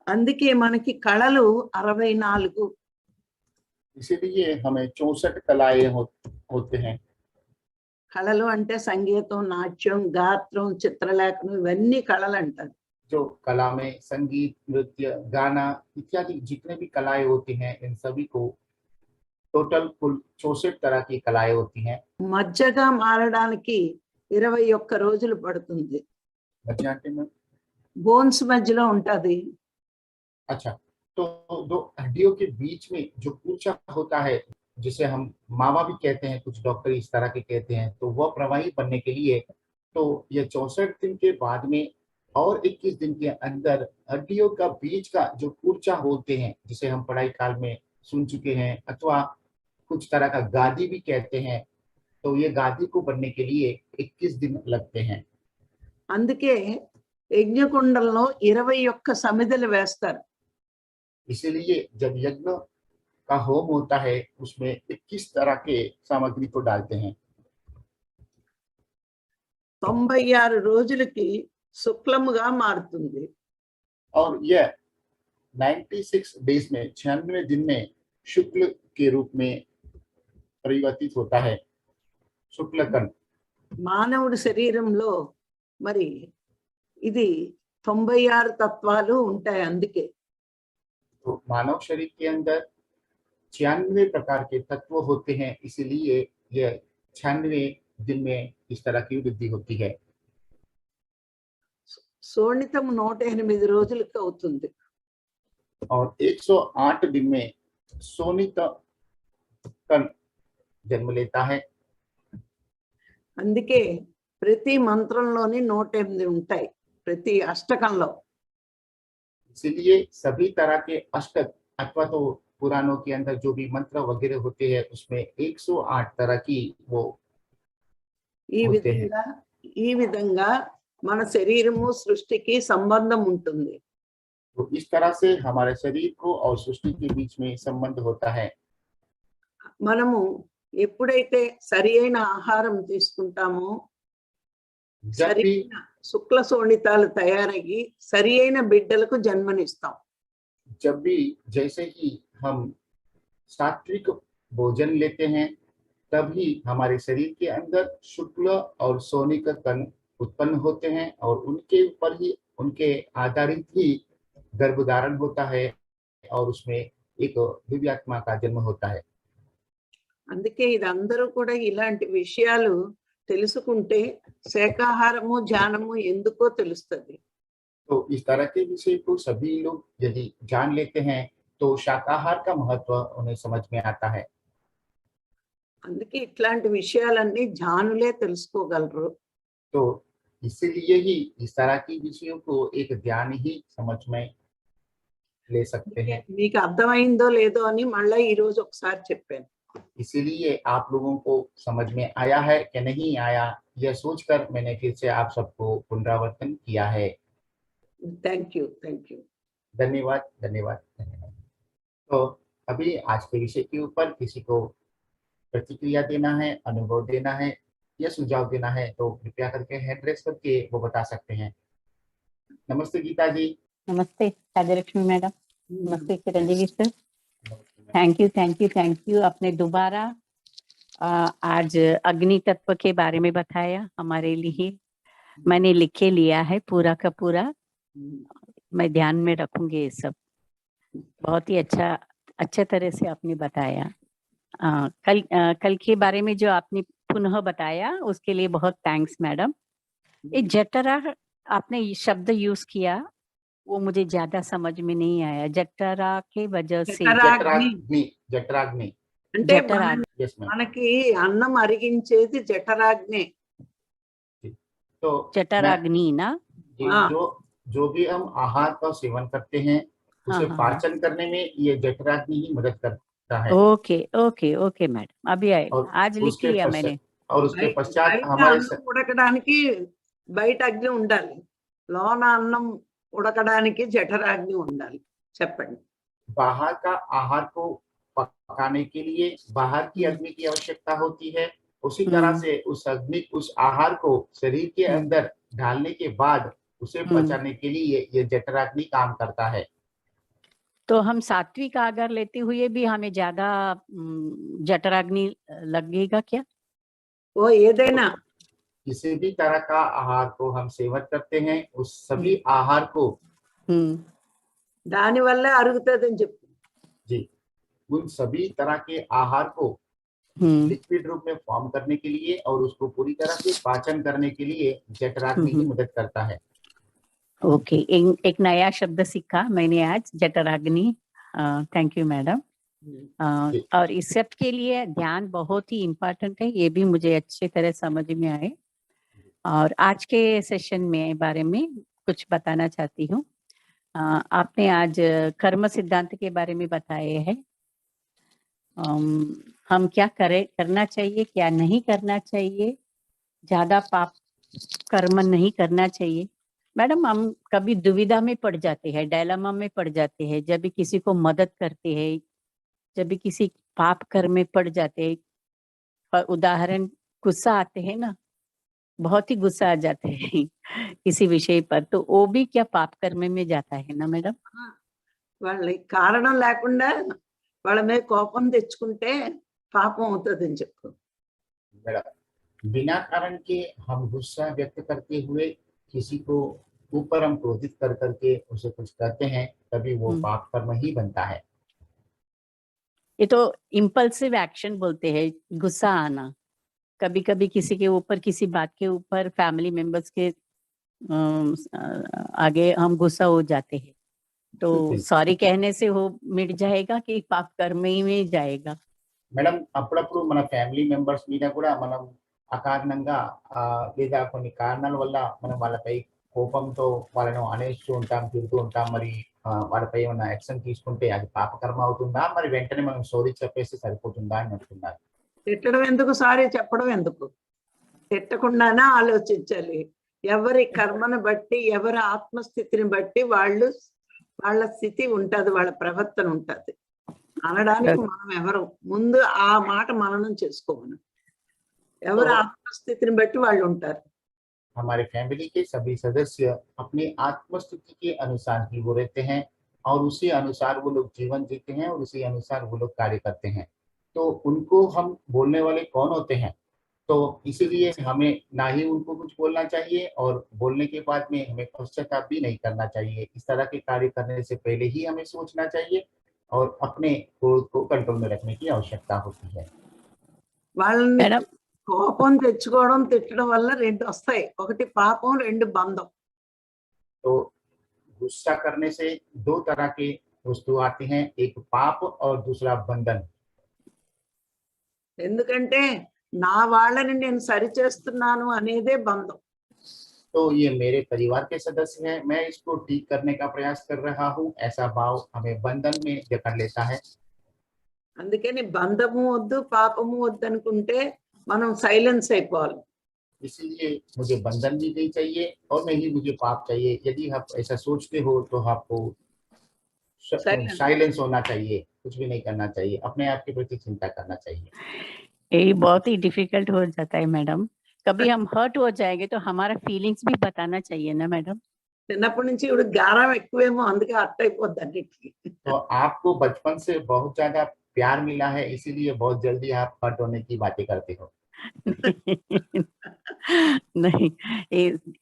అందుకే మనకి కళలు 64. इसीलिए हमें 64 कलाएं होते हैं। కళలు అంటే సంగీతం, నాట్యం, గాత్రం, చిత్రలేఖనం ఇవన్నీ కళలు అంటారు. जो कला में संगीत, नृत्य, गाना इत्यादि जितने भी कलाएं होती हैं, इन सभी को टोटल कुल 64 तरह की कलाएं होती हैं। మజ్జగా మారడానికి 21 రోజులు పడుతుంది. जानते हैं? బోన్స్ మధ్యలో ఉంటది. अच्छा, तो दो हड्डियों के बीच में जो कूचा होता है, जिसे हम मावा भी कहते हैं, कुछ डॉक्टर इस तरह के कहते हैं, तो वह प्रवाही बनने के लिए तो ये 64 दिन के बाद में और 21 दिन के अंदर हड्डियों का बीच का जो कूचा होते हैं, जिसे हम पढ़ाई काल में सुन चुके हैं, अथवा कुछ तरह का गादी भी कहते हैं, तो ये गादी को बनने के लिए 21 दिन लगते हैं। అందుకే యజ్ఞకుండంలో 21 సమిధలు వేస్తారు. इसीलिए जब यज्ञ का होम होता है उसमें 21 तरह के सामग्री को डालते हैं। 96 రోజులకి శుక్లముగా మారుతుంది. और यह 96 डेज में 96 दिन में शुक्ल के रूप में परिवर्तित होता है, शुक्ल कण। మానవుడి శరీరంలో మరి ఇది 96 తత్వాలు ఉంటాయి అందుకే. तो मानव शरीर के अंदर 96 प्रकार के तत्व होते हैं, इसीलिए यह 96 दिन में इस तरह की वृद्धि होती है। శోణితం 108 రోజులకి అవుతుంది. और 108 दिन में शोणित कण जन्म लेता है। అందుకే ప్రతి మంత్రంలోని 108 ఉంటాయి ప్రతి అష్టకంలో. इसीलिए सभी तरह के अष्टक अथवा तो पुराणों के अंदर जो भी मंत्र वगैरह होते हैं उसमें 108 तरह की वो ఈ होते हैं। విధంగా మన శరీరము సృష్టికి సంబంధం ఉంటుంది. तो इस तरह से हमारे शरीर को और सृष्टि के बीच में संबंध होता है। మనము ఎప్పుడైతే సరి అయిన ఆహారం తీసుకుంటామో जब సరి भी అయిన శుక్ల శోణితాలు తయారయ్యి సరి అయిన బిడ్డలకు జన్మనిస్తాం. जब भी जैसे ही हम सात्विक भोजन लेते हैं तभी हमारे शरीर के अंदर शुक्ल और शोणिक कण उत्पन्न होते हैं और उनके ऊपर ही उनके आधारित ही गर्भधारण होता है और उसमें एक दिव्यात्मा का जन्म होता है। అందుకే ఇది అందరూ కూడా ఇలాంటి విషయాలు తెలుసుకుంటే శాకాహారము ధ్యానము ఎందుకో తెలుస్తుంది. तो इस तरह के विषय को सभी लोग यदि जान लेते हैं तो शाकाहार का महत्व उन्हें समझ में आता है। అందుకే ఇట్లాంటి విషయాలన్నీ ధ్యానులే తెలుసుకోగలరు. तो इसीलिए ही इस तरह की विषयों को एक ध्यान ही समझ में ले सकते हैं। మీకు అర్థమైందో లేదో అని మళ్ళీ ఈ రోజు ఒకసారి చెప్పాను. इसीलिए आप लोगों को समझ में आया है कि नहीं आया, यह सोचकर मैंने फिर से आप सबको पुनरावर्तन किया है। Thank you. धन्यवाद धन्यवाद धन्यवाद। तो अभी आज के विषय के ऊपर किसी को प्रतिक्रिया देना है, अनुभव देना है या सुझाव देना है तो कृपया करके हैंड रेस करके वो बता सकते हैं। नमस्ते गीता जी। नमस्ते राजलक्ष्मी मैडम। नमस्ते चिरंजीवी सर। थैंक यू आपने दोबारा आज अग्नि तत्व के बारे में बताया हमारे लिए। मैंने लिखे लिया है पूरा का पूरा, मैं ध्यान में रखूंगी ये सब। बहुत ही अच्छे तरह से आपने बताया। कल के बारे में जो आपने पुनः बताया उसके लिए बहुत थैंक्स मैडम। ये जठरा आपने ये शब्द यूज किया वो मुझे ज्यादा समझ में नहीं आया। जठरा के वजह से जठराग्नि అంటే जठराग्नि। Yes ma'am. మనకి అన్నం అరిగించేది జఠరాగ్ని. तो जठराग्नि ना। हाँ। जो भी हम आहार का सेवन करते हैं उसे हाँ। पाचन करने में ये जठराग्नि ही मदद करता है। ओके मैडम, अभी आएगा। आज लिख लिया मैंने। और उसके पश्चात బయట हमारे అన్నం ఉడకడానికి బయట అగ్ని ఉండాలి, లోన అన్నం ఉడకడానికి జఠరాగ్ని ఉండాలి. చెప్పండి. बाहर का आहार को पकाने के लिए बाहर की अग्नि की आवश्यकता होती है, उसी तरह से उस आहार को शरीर के अंदर डालने के बाद उसे पचाने के लिए ये जठराग्नि काम करता है। तो हम सात्विक आहार लेते हुए भी हमें ज्यादा जठराग्नि लगेगा क्या? ఓ ఏదైనా किसी भी तरह का आहार को हम सेवन करते हैं उस सभी आहार को దాని వల్లే అరుగుతుందని చెప్పు. जी उन सभी तरह के आहार को लिक्विड रूप में फॉर्म करने के लिए और उसको पूरी तरह से पाचन करने के लिए जठराग्नि ही मदद करता है। ओके, एक नया शब्द सीखा मैंने आज, जठराग्नि। Thank you madam. और इस सब के लिए ध्यान बहुत ही इम्पोर्टेंट है, ये भी मुझे अच्छी तरह समझ में आए। और आज के सेशन में बारे में कुछ बताना चाहती हूँ। आपने आज कर्म सिद्धांत के बारे में बताए हैं। हम क्या करना चाहिए, क्या नहीं करना चाहिए, ज्यादा पाप कर्म नहीं करना चाहिए। मैडम हम कभी दुविधा में पड़ जाते हैं, डायलेमा में पड़ जाते हैं जब भी किसी को मदद करते हैं, जब भी किसी पाप कर्म में पड़ जाते हैं। उदाहरण गुस्सा आते हैं ना, बहुत ही गुस्सा आ जाते हैं किसी विषय पर, तो वो भी क्या पाप कर्म में जाता है ना मैडम? వాళ్ళకి కారణం లేకుండా వాళ్ళ మీద కోపం తెచ్చుకుంటే పాపం అవుతుందని చెప్పు. मैडम, बिना कारण के हम गुस्सा व्यक्त करते हुए किसी को ऊपर हम क्रोधित कर करके उसे कुछ कहते हैं, तभी वो पाप कर्म ही बनता है। ये तो इम्पल्सिव एक्शन बोलते हैं, गुस्सा आना। कभी कभी किसी के ऊपर, किसी बात के ऊपर, फैमिली मेंबर्स के आगे हम गुस्सा हो जाते हैं, तो सॉरी कहने से वो मिट जाएगा कि पाप कर्म ही में जाएगा? మేడం, అప్పుడప్పుడు మన ఫ్యామిలీ మెంబర్స్ మీద కూడా మనం అకారణంగా లేదా కొన్ని కారణాల వల్ల మనం వాళ్ళపై కోపంతో వాళ్ళను అనేస్తూ ఉంటాం, తిడుతూ ఉంటాం. మరి వాళ్ళపై ఏమైనా యాక్షన్ తీసుకుంటే అది పాపకర్మ అవుతుందా? మరి వెంటనే మనం సారీ చెప్పేస్తే సరిపోతుందా అని అంటున్నారు. తిట్టడం ఎందుకు, సారీ చెప్పడం ఎందుకు? తిట్టకుండానే ఆలోచించాలి. ఎవరి కర్మను బట్టి, ఎవరి ఆత్మస్థితిని బట్టి వాళ్ళ స్థితి ఉంటది, వాళ్ళ ప్రవర్తన ఉంటది. అనడానికి మనం ఎవరు, ముందు ఆ మాట మననం చేసుకోమను. ఎవరి ఆత్మస్థితిని బట్టి వాళ్ళు ఉంటారు. हमारे फैमिली के सभी सदस्य अपनी आत्मस्थिति के अनुसार ही वो रहते हैं और उसी अनुसार वो लोग जीवन जीते हैं और उसी अनुसार वो लोग कार्य करते हैं। तो उनको हम बोलने वाले कौन होते हैं? तो इसीलिए हमें ना ही उनको कुछ बोलना चाहिए और बोलने के बाद में हमें पश्चाताप भी नहीं करना चाहिए। इस तरह के कार्य करने से पहले ही हमें सोचना चाहिए और अपने क्रोध को कंट्रोल में रखने की आवश्यकता होती है। వాళ్ళని మేడం, కోపం తెచ్చుకోవడం, తిట్టడం వల్ల రెండు వస్తాయి. ఒకటి పాపం, రెండు బంధం. तो गुस्सा करने से दो तरह के वस्तु आती हैं, एक पाप और दूसरा बंधन। ఎందుకంటే నా వాళ్ళని నేను సరిచేస్తున్నాను అనేదే బంధం. तो ये मेरे परिवार के सदस्य हैं, मैं इसको ठीक करने का प्रयास कर रहा हूँ, ऐसा भाव हमें बंधन में जकड़ लेता है। అందుకని బంధము వద్దు, పాపము వద్దు అనుకుంటే మనం సైలెన్స్ అయిపోవాలి. इसीलिए मुझे बंधन भी नहीं चाहिए और नहीं मुझे पाप चाहिए। यदि आप ऐसा सोचते हो तो आपको साइलेंस होना चाहिए, कुछ भी नहीं करना चाहिए, अपने आप के प्रति चिंता करना चाहिए। ये बहुत ही डिफिकल्ट हो जाता है मैडम। कभी हम हर्ट हो जाएंगे तो हमारा फीलिंग्स भी बताना चाहिए ना मैडम? చిన్నప్పటి నుంచి ఇప్పుడు గారం ఎక్కువేమో, అందుకే అట్ట అయిపోద్ది అన్నిటికీ. तो आपको बचपन से बहुत ज्यादा प्यार मिला है, इसीलिए बहुत जल्दी आप हर्ट होने की बातें करते हो। नहीं,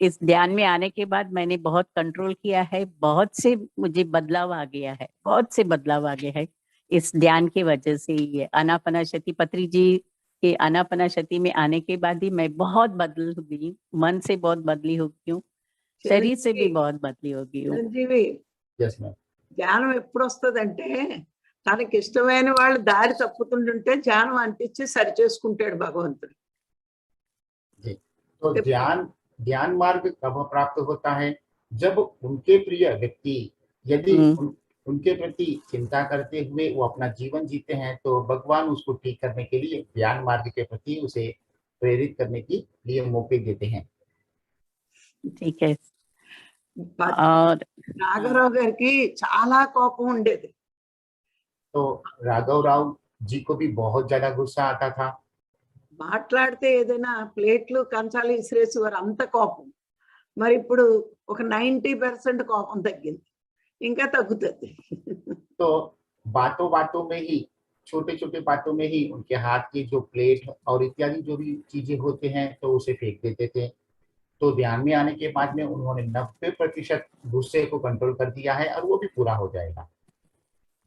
इस ध्यान में आने के बाद मैंने बहुत कंट्रोल किया है, बहुत से मुझे बदलाव आ गया है, बहुत से बदलाव आ गया है इस ध्यान की वजह से। ये आनापानसति, पत्री जी के आनापानसति में आने के बाद ही मैं बहुत बदल गई, मन से बहुत बदली हो गई हूँ, शरीर से भी बहुत बदली हो गई हूँ। Chiranjeevi, yes ma'am. ధ్యానం ఎప్పుడు వస్తుందంటే తనకి ఇష్టమైన వాళ్ళు దారి తప్పుతుంటుంటే ధ్యానం అంటించి సరి చేసుకుంటాడు భగవంతుడు. जी, तो ध्यान मार्ग कब प्राप्त होता है? जब उनके प्रिय व्यक्ति यदि उनके प्रति चिंता करते हुए वो अपना जीवन जीते हैं, तो भगवान उसको ठीक करने के लिए ध्यान मार्ग के प्रति उसे प्रेरित करने के लिए मौके देते हैं। ठीक है। और రాఘవరావు గారికి చాలా కోపం ఉండేది. तो राघव राव जी को भी बहुत ज्यादा गुस्सा आता था। మాట్లాడితే ఏదైనా ప్లేట్లు కంచాలు ఇసిరేసేవారు, అంత కోపం. మరి ఇప్పుడు ఒక 90% కోపం తగ్గింది, ఇంకా తగ్గుతుంది. तो बातों बातों में ही, छोटे छोटे बातों में ही उनके हाथ की जो प्लेट और इत्यादि जो भी चीजें होते हैं तो उसे फेंक देते थे। तो ध्यान में आने के बाद में उन्होंने 90% गुस्से को कंट्रोल कर दिया है और वो भी पूरा हो जाएगा।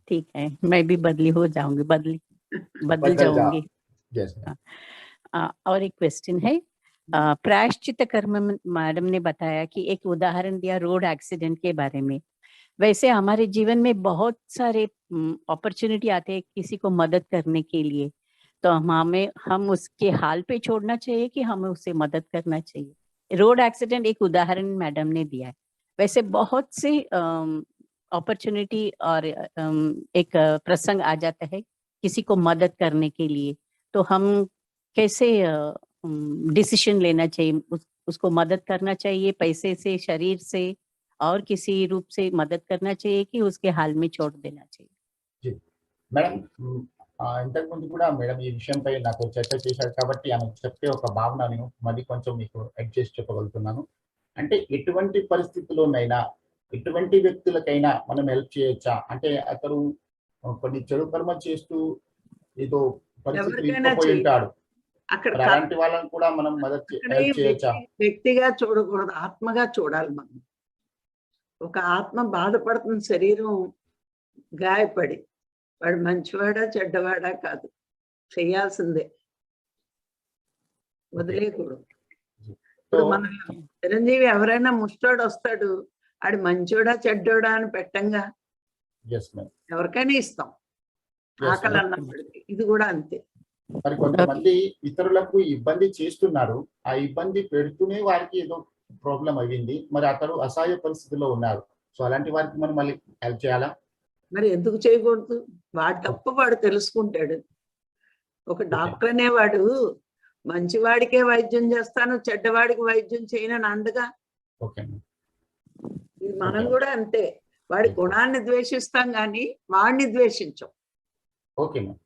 ठीक है, मैं भी बदली हो जाऊंगी, बदल बदल जाऊंगी। जैसे और एक क्वेश्चन है, प्रायश्चित कर्म मैडम ने बताया कि एक उदाहरण दिया रोड एक्सीडेंट के बारे में। वैसे हमारे जीवन में बहुत सारे अपॉर्चुनिटी आते हैं किसी को मदद करने के लिए, तो हम उसके हाल पे छोड़ना चाहिए कि हमें उससे मदद करना चाहिए? रोड एक्सीडेंट एक उदाहरण मैडम ने दिया है, वैसे बहुत से अपॉर्चुनिटी और एक प्रसंग आ जाता है किसी को मदद करने के लिए, तो हम कैसे डिसीजन लेना चाहिए? उसको मदद करना चाहिए पैसे से, शरीर से और किसी रूप से मदद करना चाहिए कि उसके हाल में छोड़ देना चाहिए? जी మేడం, ఇంతకు ముందు కూడా మేడం ఈ విషయంపై నాతో చర్చ చేశారు కాబట్టి ఆమె చెప్పే ఒక భావనను మరి కొంచెం మీకు అడ్జస్ట్ చెప్పగలుగుతున్నాను. అంటే ఎటువంటి పరిస్థితుల్లోనైనా ఇటువంటి వ్యక్తులకైనా మనం హెల్ప్ చేయొచ్చా? అంటే అతను కొన్ని చెడు కర్మ చేస్తూ ఏదో పరిస్థితులు ఎవరికైనా ఇరుక్కుపోయి చెయ్యి. ఉంటాడు. అక్కడ మరి అలాంటి వాళ్ళని కూడా మనం అక్కడే హెల్ప్ చేయొచ్చా? వ్యక్తిగా చూడకూడదు, ఆత్మగా చూడాలి మనం. ఒక ఆత్మ బాధపడుతున్న శరీరం గాయపడి, వాడు మంచివాడా చెడ్డవాడా కాదు, చేయాల్సిందే, వదిలేయకూడదు. ఇప్పుడు तो మన చిరంజీవి ఎవరైనా ముష్టోడు వస్తాడు, ఆడు మంచోడా చెడ్డోడా అని పెట్టంగా, यस मैम, ఎవరికైనా ఇస్తాం Yes, ఆకలి ma'am. అన్నప్పటికీ. ఇది కూడా అంతే. మరి కొంతమంది ఇతరులకు ఇబ్బంది చేస్తున్నారు, ఆ ఇబ్బంది పెడుతూనే వారికి ఏదో ప్రాబ్లం అయ్యింది, మరి అతడు అసహాయ పరిస్థితిలో ఉన్నారు. సో అలాంటి వారికి మనం మళ్ళీ హెల్ప్ చేయాలా? మరి ఎందుకు చేయకూడదు? వాడి తప్పు వాడు తెలుసుకుంటాడు. ఒక డాక్టర్ అనేవాడు మంచివాడికే వైద్యం చేస్తాను, చెడ్డవాడికి వైద్యం చేయనని అండగా. Okay ma'am. ఇది మనం కూడా అంతే, వాడి గుణాన్ని ద్వేషిస్తాం కానీ వాడిని ద్వేషించం. Okay ma'am.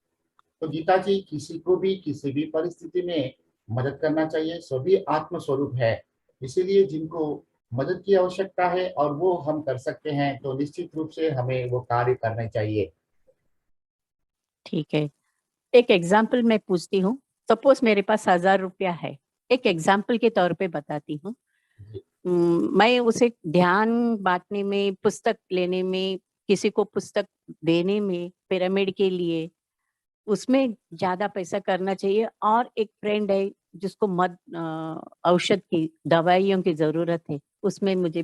तो गीता जी, किसी को भी किसी भी परिस्थिति में मदद करना चाहिए, सभी आत्म स्वरूप है, इसीलिए जिनको मदद की आवश्यकता है और वो हम कर सकते हैं, तो निश्चित रूप से हमें वो कार्य करने चाहिए। ठीक है, एक एग्जाम्पल मैं पूछती हूँ। सपोज मेरे पास 1000 रुपया है, एक एग्जाम्पल के तौर पे बताती हूँ। जी। मैं उसे ध्यान बांटने में, पुस्तक लेने में, किसी को पुस्तक देने में, पिरामिड के लिए, उसमें ज्यादा पैसा करना चाहिए। और एक फ्रेंड है जिसको औषध की दवाइयों की जरूरत है, उसमें मुझे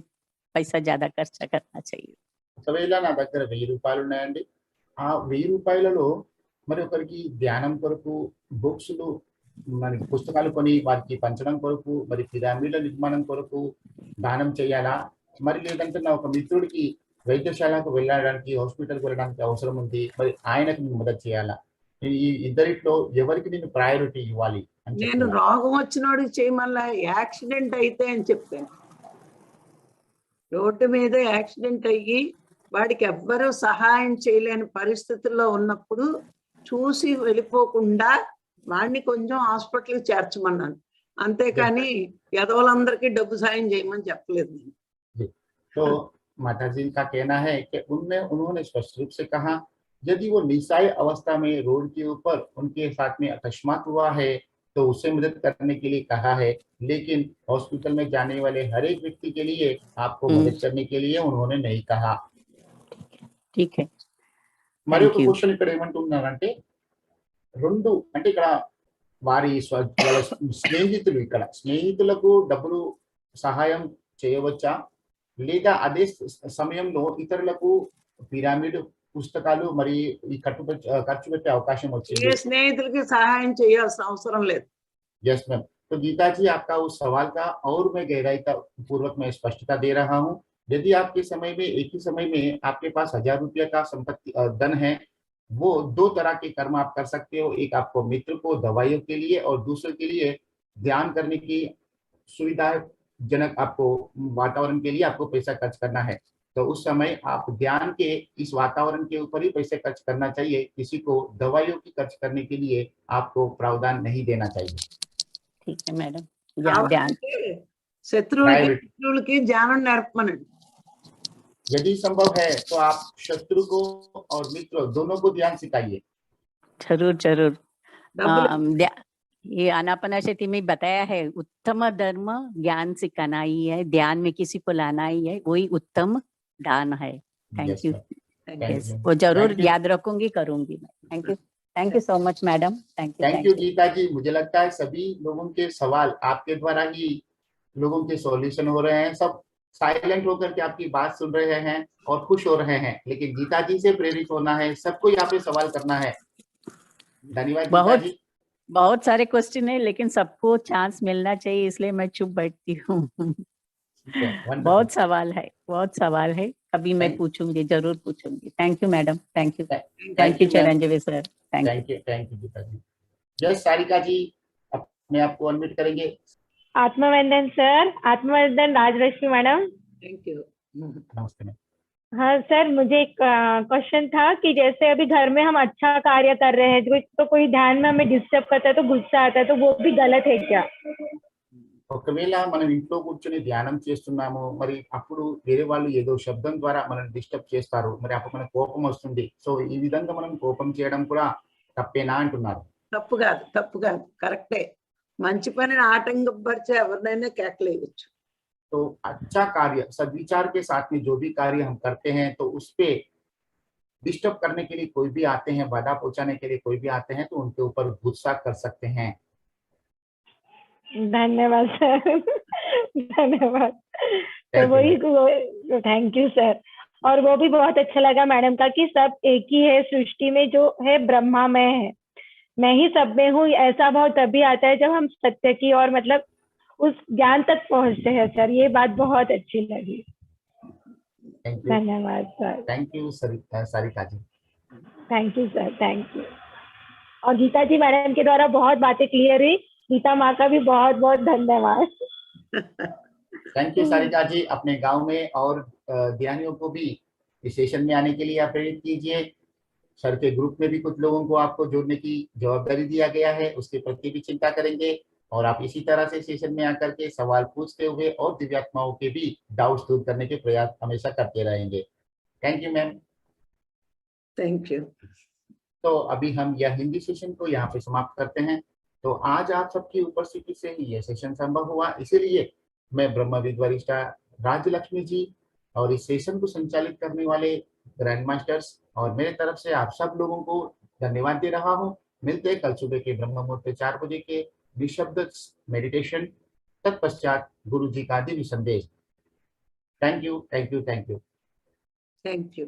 पैसा ज्यादा खर्चा करना चाहिए। ఒకవేళ నా దగ్గర 1000 రూపాయలు ఉన్నాయండి, ఆ 1000 రూపాయలలో మరి ఒకరికి ధ్యానం కొరకు బుక్స్లు, మరి పుస్తకాలు కొని వారికి పంచడం కొరకు, మరి పిరమిడ్ల నిర్మాణం కొరకు దానం చేయాలా? మరి లేదంటే నా ఒక మిత్రుడికి వైద్యశాలకు వెళ్ళడానికి, హాస్పిటల్కి వెళ్ళడానికి అవసరం ఉంది, మరి ఆయనకు నేను మద్దతు చేయాలా? ఈ ఇద్దరిట్లో ఎవరికి నేను ప్రయారిటీ ఇవ్వాలి అని నేను చెప్తున్నా. రోగం వచ్చినోడికి చేయమల్లా, యాక్సిడెంట్ అయితే అని చెప్తాను. రోడ్డు మీద యాక్సిడెంట్ అయ్యి వాడికి ఎవ్వరూ సహాయం చేయలేని పరిస్థితుల్లో ఉన్నప్పుడు చూసి వెళ్ళిపోకుండా వాడిని కొంచెం హాస్పిటల్కి చేర్చమన్నాను, అంతేకాని ఎదవలందరికీ డబ్బు సాయం చేయమని చెప్పలేదు నేను. तो माता जी का कहना है कि उन्होंने स्पष्ट रूप से कहा, यदि वो निशाई अवस्था में रोड के ऊपर उनके साथ में अकस्मात हुआ है तो उसे मदद करने के लिए कहा है, लेकिन हॉस्पिटल में जाने वाले हर एक व्यक्ति के लिए आपको मदद करने के लिए उन्होंने नहीं कहा। ठीक है, మరి Thank ఒక you. క్వశ్చన్ ఇక్కడ ఏమంటున్నారంటే, రెండు అంటే ఇక్కడ వారి వాళ్ళ స్నేహితులు, ఇక్కడ స్నేహితులకు డబ్బులు సహాయం చేయవచ్చా, లేదా అదే సమయంలో ఇతరులకు పిరమిడ్ పుస్తకాలు మరి ఈ ఖర్చు పెట్టే అవకాశం ఏ వచ్చింది? స్నేహితులకి సహాయం చేయాల్సిన అవసరం లేదు. Yes ma'am. तो गीता जी, आपका उस सवाल का और मैं गहराई पूर्वक मैं स्पष्टता दे रहा हूँ। यदि आपके समय में एक ही समय में आपके पास 1000 रुपया का संपत्ति धन है, वो दो तरह के कर्म आप कर सकते हो। एक आपको मित्र को दवाइयों के लिए और दूसरे के लिए ध्यान करने की सुविधाजनक आपको वातावरण के लिए आपको पैसा खर्च करना है। तो उस समय आप ध्यान के इस वातावरण के ऊपर ही पैसे खर्च करना चाहिए, किसी को दवाइयों की खर्च करने के लिए आपको प्रावधान नहीं देना चाहिए। ठीक है मैडम, ध्यान కావాలంటే శత్రువులకి Priority. మిత్రులకి ధ్యానం నేర్పమనండి. यदि संभव है तो आप शत्रु को और मित्र दोनों को ध्यान सिखाइए। जरूर जरूर। డబ్బులు ये आनापाना शक्ति में बताया है, उत्तम धर्म ज्ञान सिखाना ही है, ध्यान में किसी को लाना ही है, वही उत्तम दान है। Thank Yes, you. ma'am. Thank yes, you. वो जरूर Thank you. याद रखूंगी, करूंगी मैं। Thank you so much madam. Thank you Geeta ji. मुझे लगता है सभी लोगों के सवाल आपके द्वारा ही लोगों के सॉल्यूशन हो रहे हैं। सब साइलेंट होकर के आपकी बात सुन रहे हैं और खुश हो रहे हैं, लेकिन गीता जी से प्रेरित होना है, सबको यहाँ पे सवाल करना है। धन्यवाद गीता जी। बहुत सारे क्वेश्चन है, लेकिन सबको चांस मिलना चाहिए, इसलिए मैं चुप बैठती हूँ। ठीक है, wonderful. बहुत सवाल है, कभी मैं Thank- पूछूंगी, जरूर पूछूंगी। Thank you madam, thank you Thank you, ma'am. Chiranjeevi sir, thank you. Thank you Geeta ji. Yes Sarika ji, अपने आप को अनम्यूट करेंगे। आत्मवंदन सर, आत्मवंदन राजलक्ष्मी मैडम। Thank you. नमस्ते मैम। हाँ सर, मुझे एक क्वेश्चन था कि जैसे अभी घर में हम अच्छा कार्य कर रहे हैं तो कोई ध्यान में हमें डिस्टर्ब करता है तो गुस्सा आता है, तो वो भी गलत है क्या? ఒకవేళ మనం ఇంట్లో కూర్చొని ధ్యానం చేస్తున్నాము, మరి అప్పుడు వేరే వాళ్ళు ఏదో శబ్దం ద్వారా మనల్ని డిస్టర్బ్ చేస్తారు, మరి అప్పుడు మనకు కోపం వస్తుంది. సో ఈ విధంగా మనం కోపం చేయడం కూడా తప్పేనా అంటున్నారు? తప్పు కాదు, కరెక్టే. మంచి పనిని ఆటంకపరిచే ఎవరినైనా కేకలేయచ్చు. तो अच्छा कार्य सद्विचार के साथ में जो भी कार्य हम करते हैं, तो उस पे डिस्टर्ब करने के लिए कोई भी आते हैं, बाधा पहुंचाने के लिए कोई भी आते हैं, तो उनके ऊपर गुस्सा कर सकते हैं। धन्यवाद सर। धन्यवाद। तो वही, थैंक यू सर। और वो भी बहुत अच्छा लगा मैडम का कि सब एक ही है, सृष्टि में जो है ब्रह्मा में है, मैं ही सब में हूँ, ऐसा भाव तभी आता है जब हम सत्य की और मतलब उस ज्ञान तक पहुंचते हैं सर। ये बात बहुत अच्छी लगी। धन्यवाद sir. Thank you Sarika ji. Thank you sir, thank you. और गीता जी मैडम के द्वारा बहुत बातें क्लियर हुई। गीता माँ का भी बहुत बहुत धन्यवाद। Thank you Sarika ji. अपने गांव में और ध्यानियों को भी इस सेशन में आने के लिए आप प्रेरित कीजिए। सर के ग्रुप में भी कुछ लोगों को आपको जोड़ने की जवाबदारी दिया गया है, उसके प्रति भी चिंता करेंगे। और आप इसी तरह से सेशन में आकर के सवाल पूछते हुए और दिव्यात्माओं के भी डाउट्स दूर करने के प्रयास हमेशा करते रहेंगे। Thank you ma'am. Thank you. तो अभी हम यह हिंदी सेशन को यहाँ पे समाप्त करते हैं। तो आज आप सबकी उपस्थिति से ही यह सेशन संभव हुआ, इसीलिए मैं ब्रह्मविद वरिष्ठा राजलक्ष्मी जी और इस सेशन को संचालित करने वाले ग्रैंड मास्टर्स और मेरे तरफ से आप सब लोगों को धन्यवाद दे रहा हूँ। मिलते हैं कल सुबह के ब्रह्म मुहूर्त 4 बजे के निशब्द मेडिटेशन तत्पश्चात गुरु जी का दिव्य संदेश। Thank you, thank you, thank you, thank you.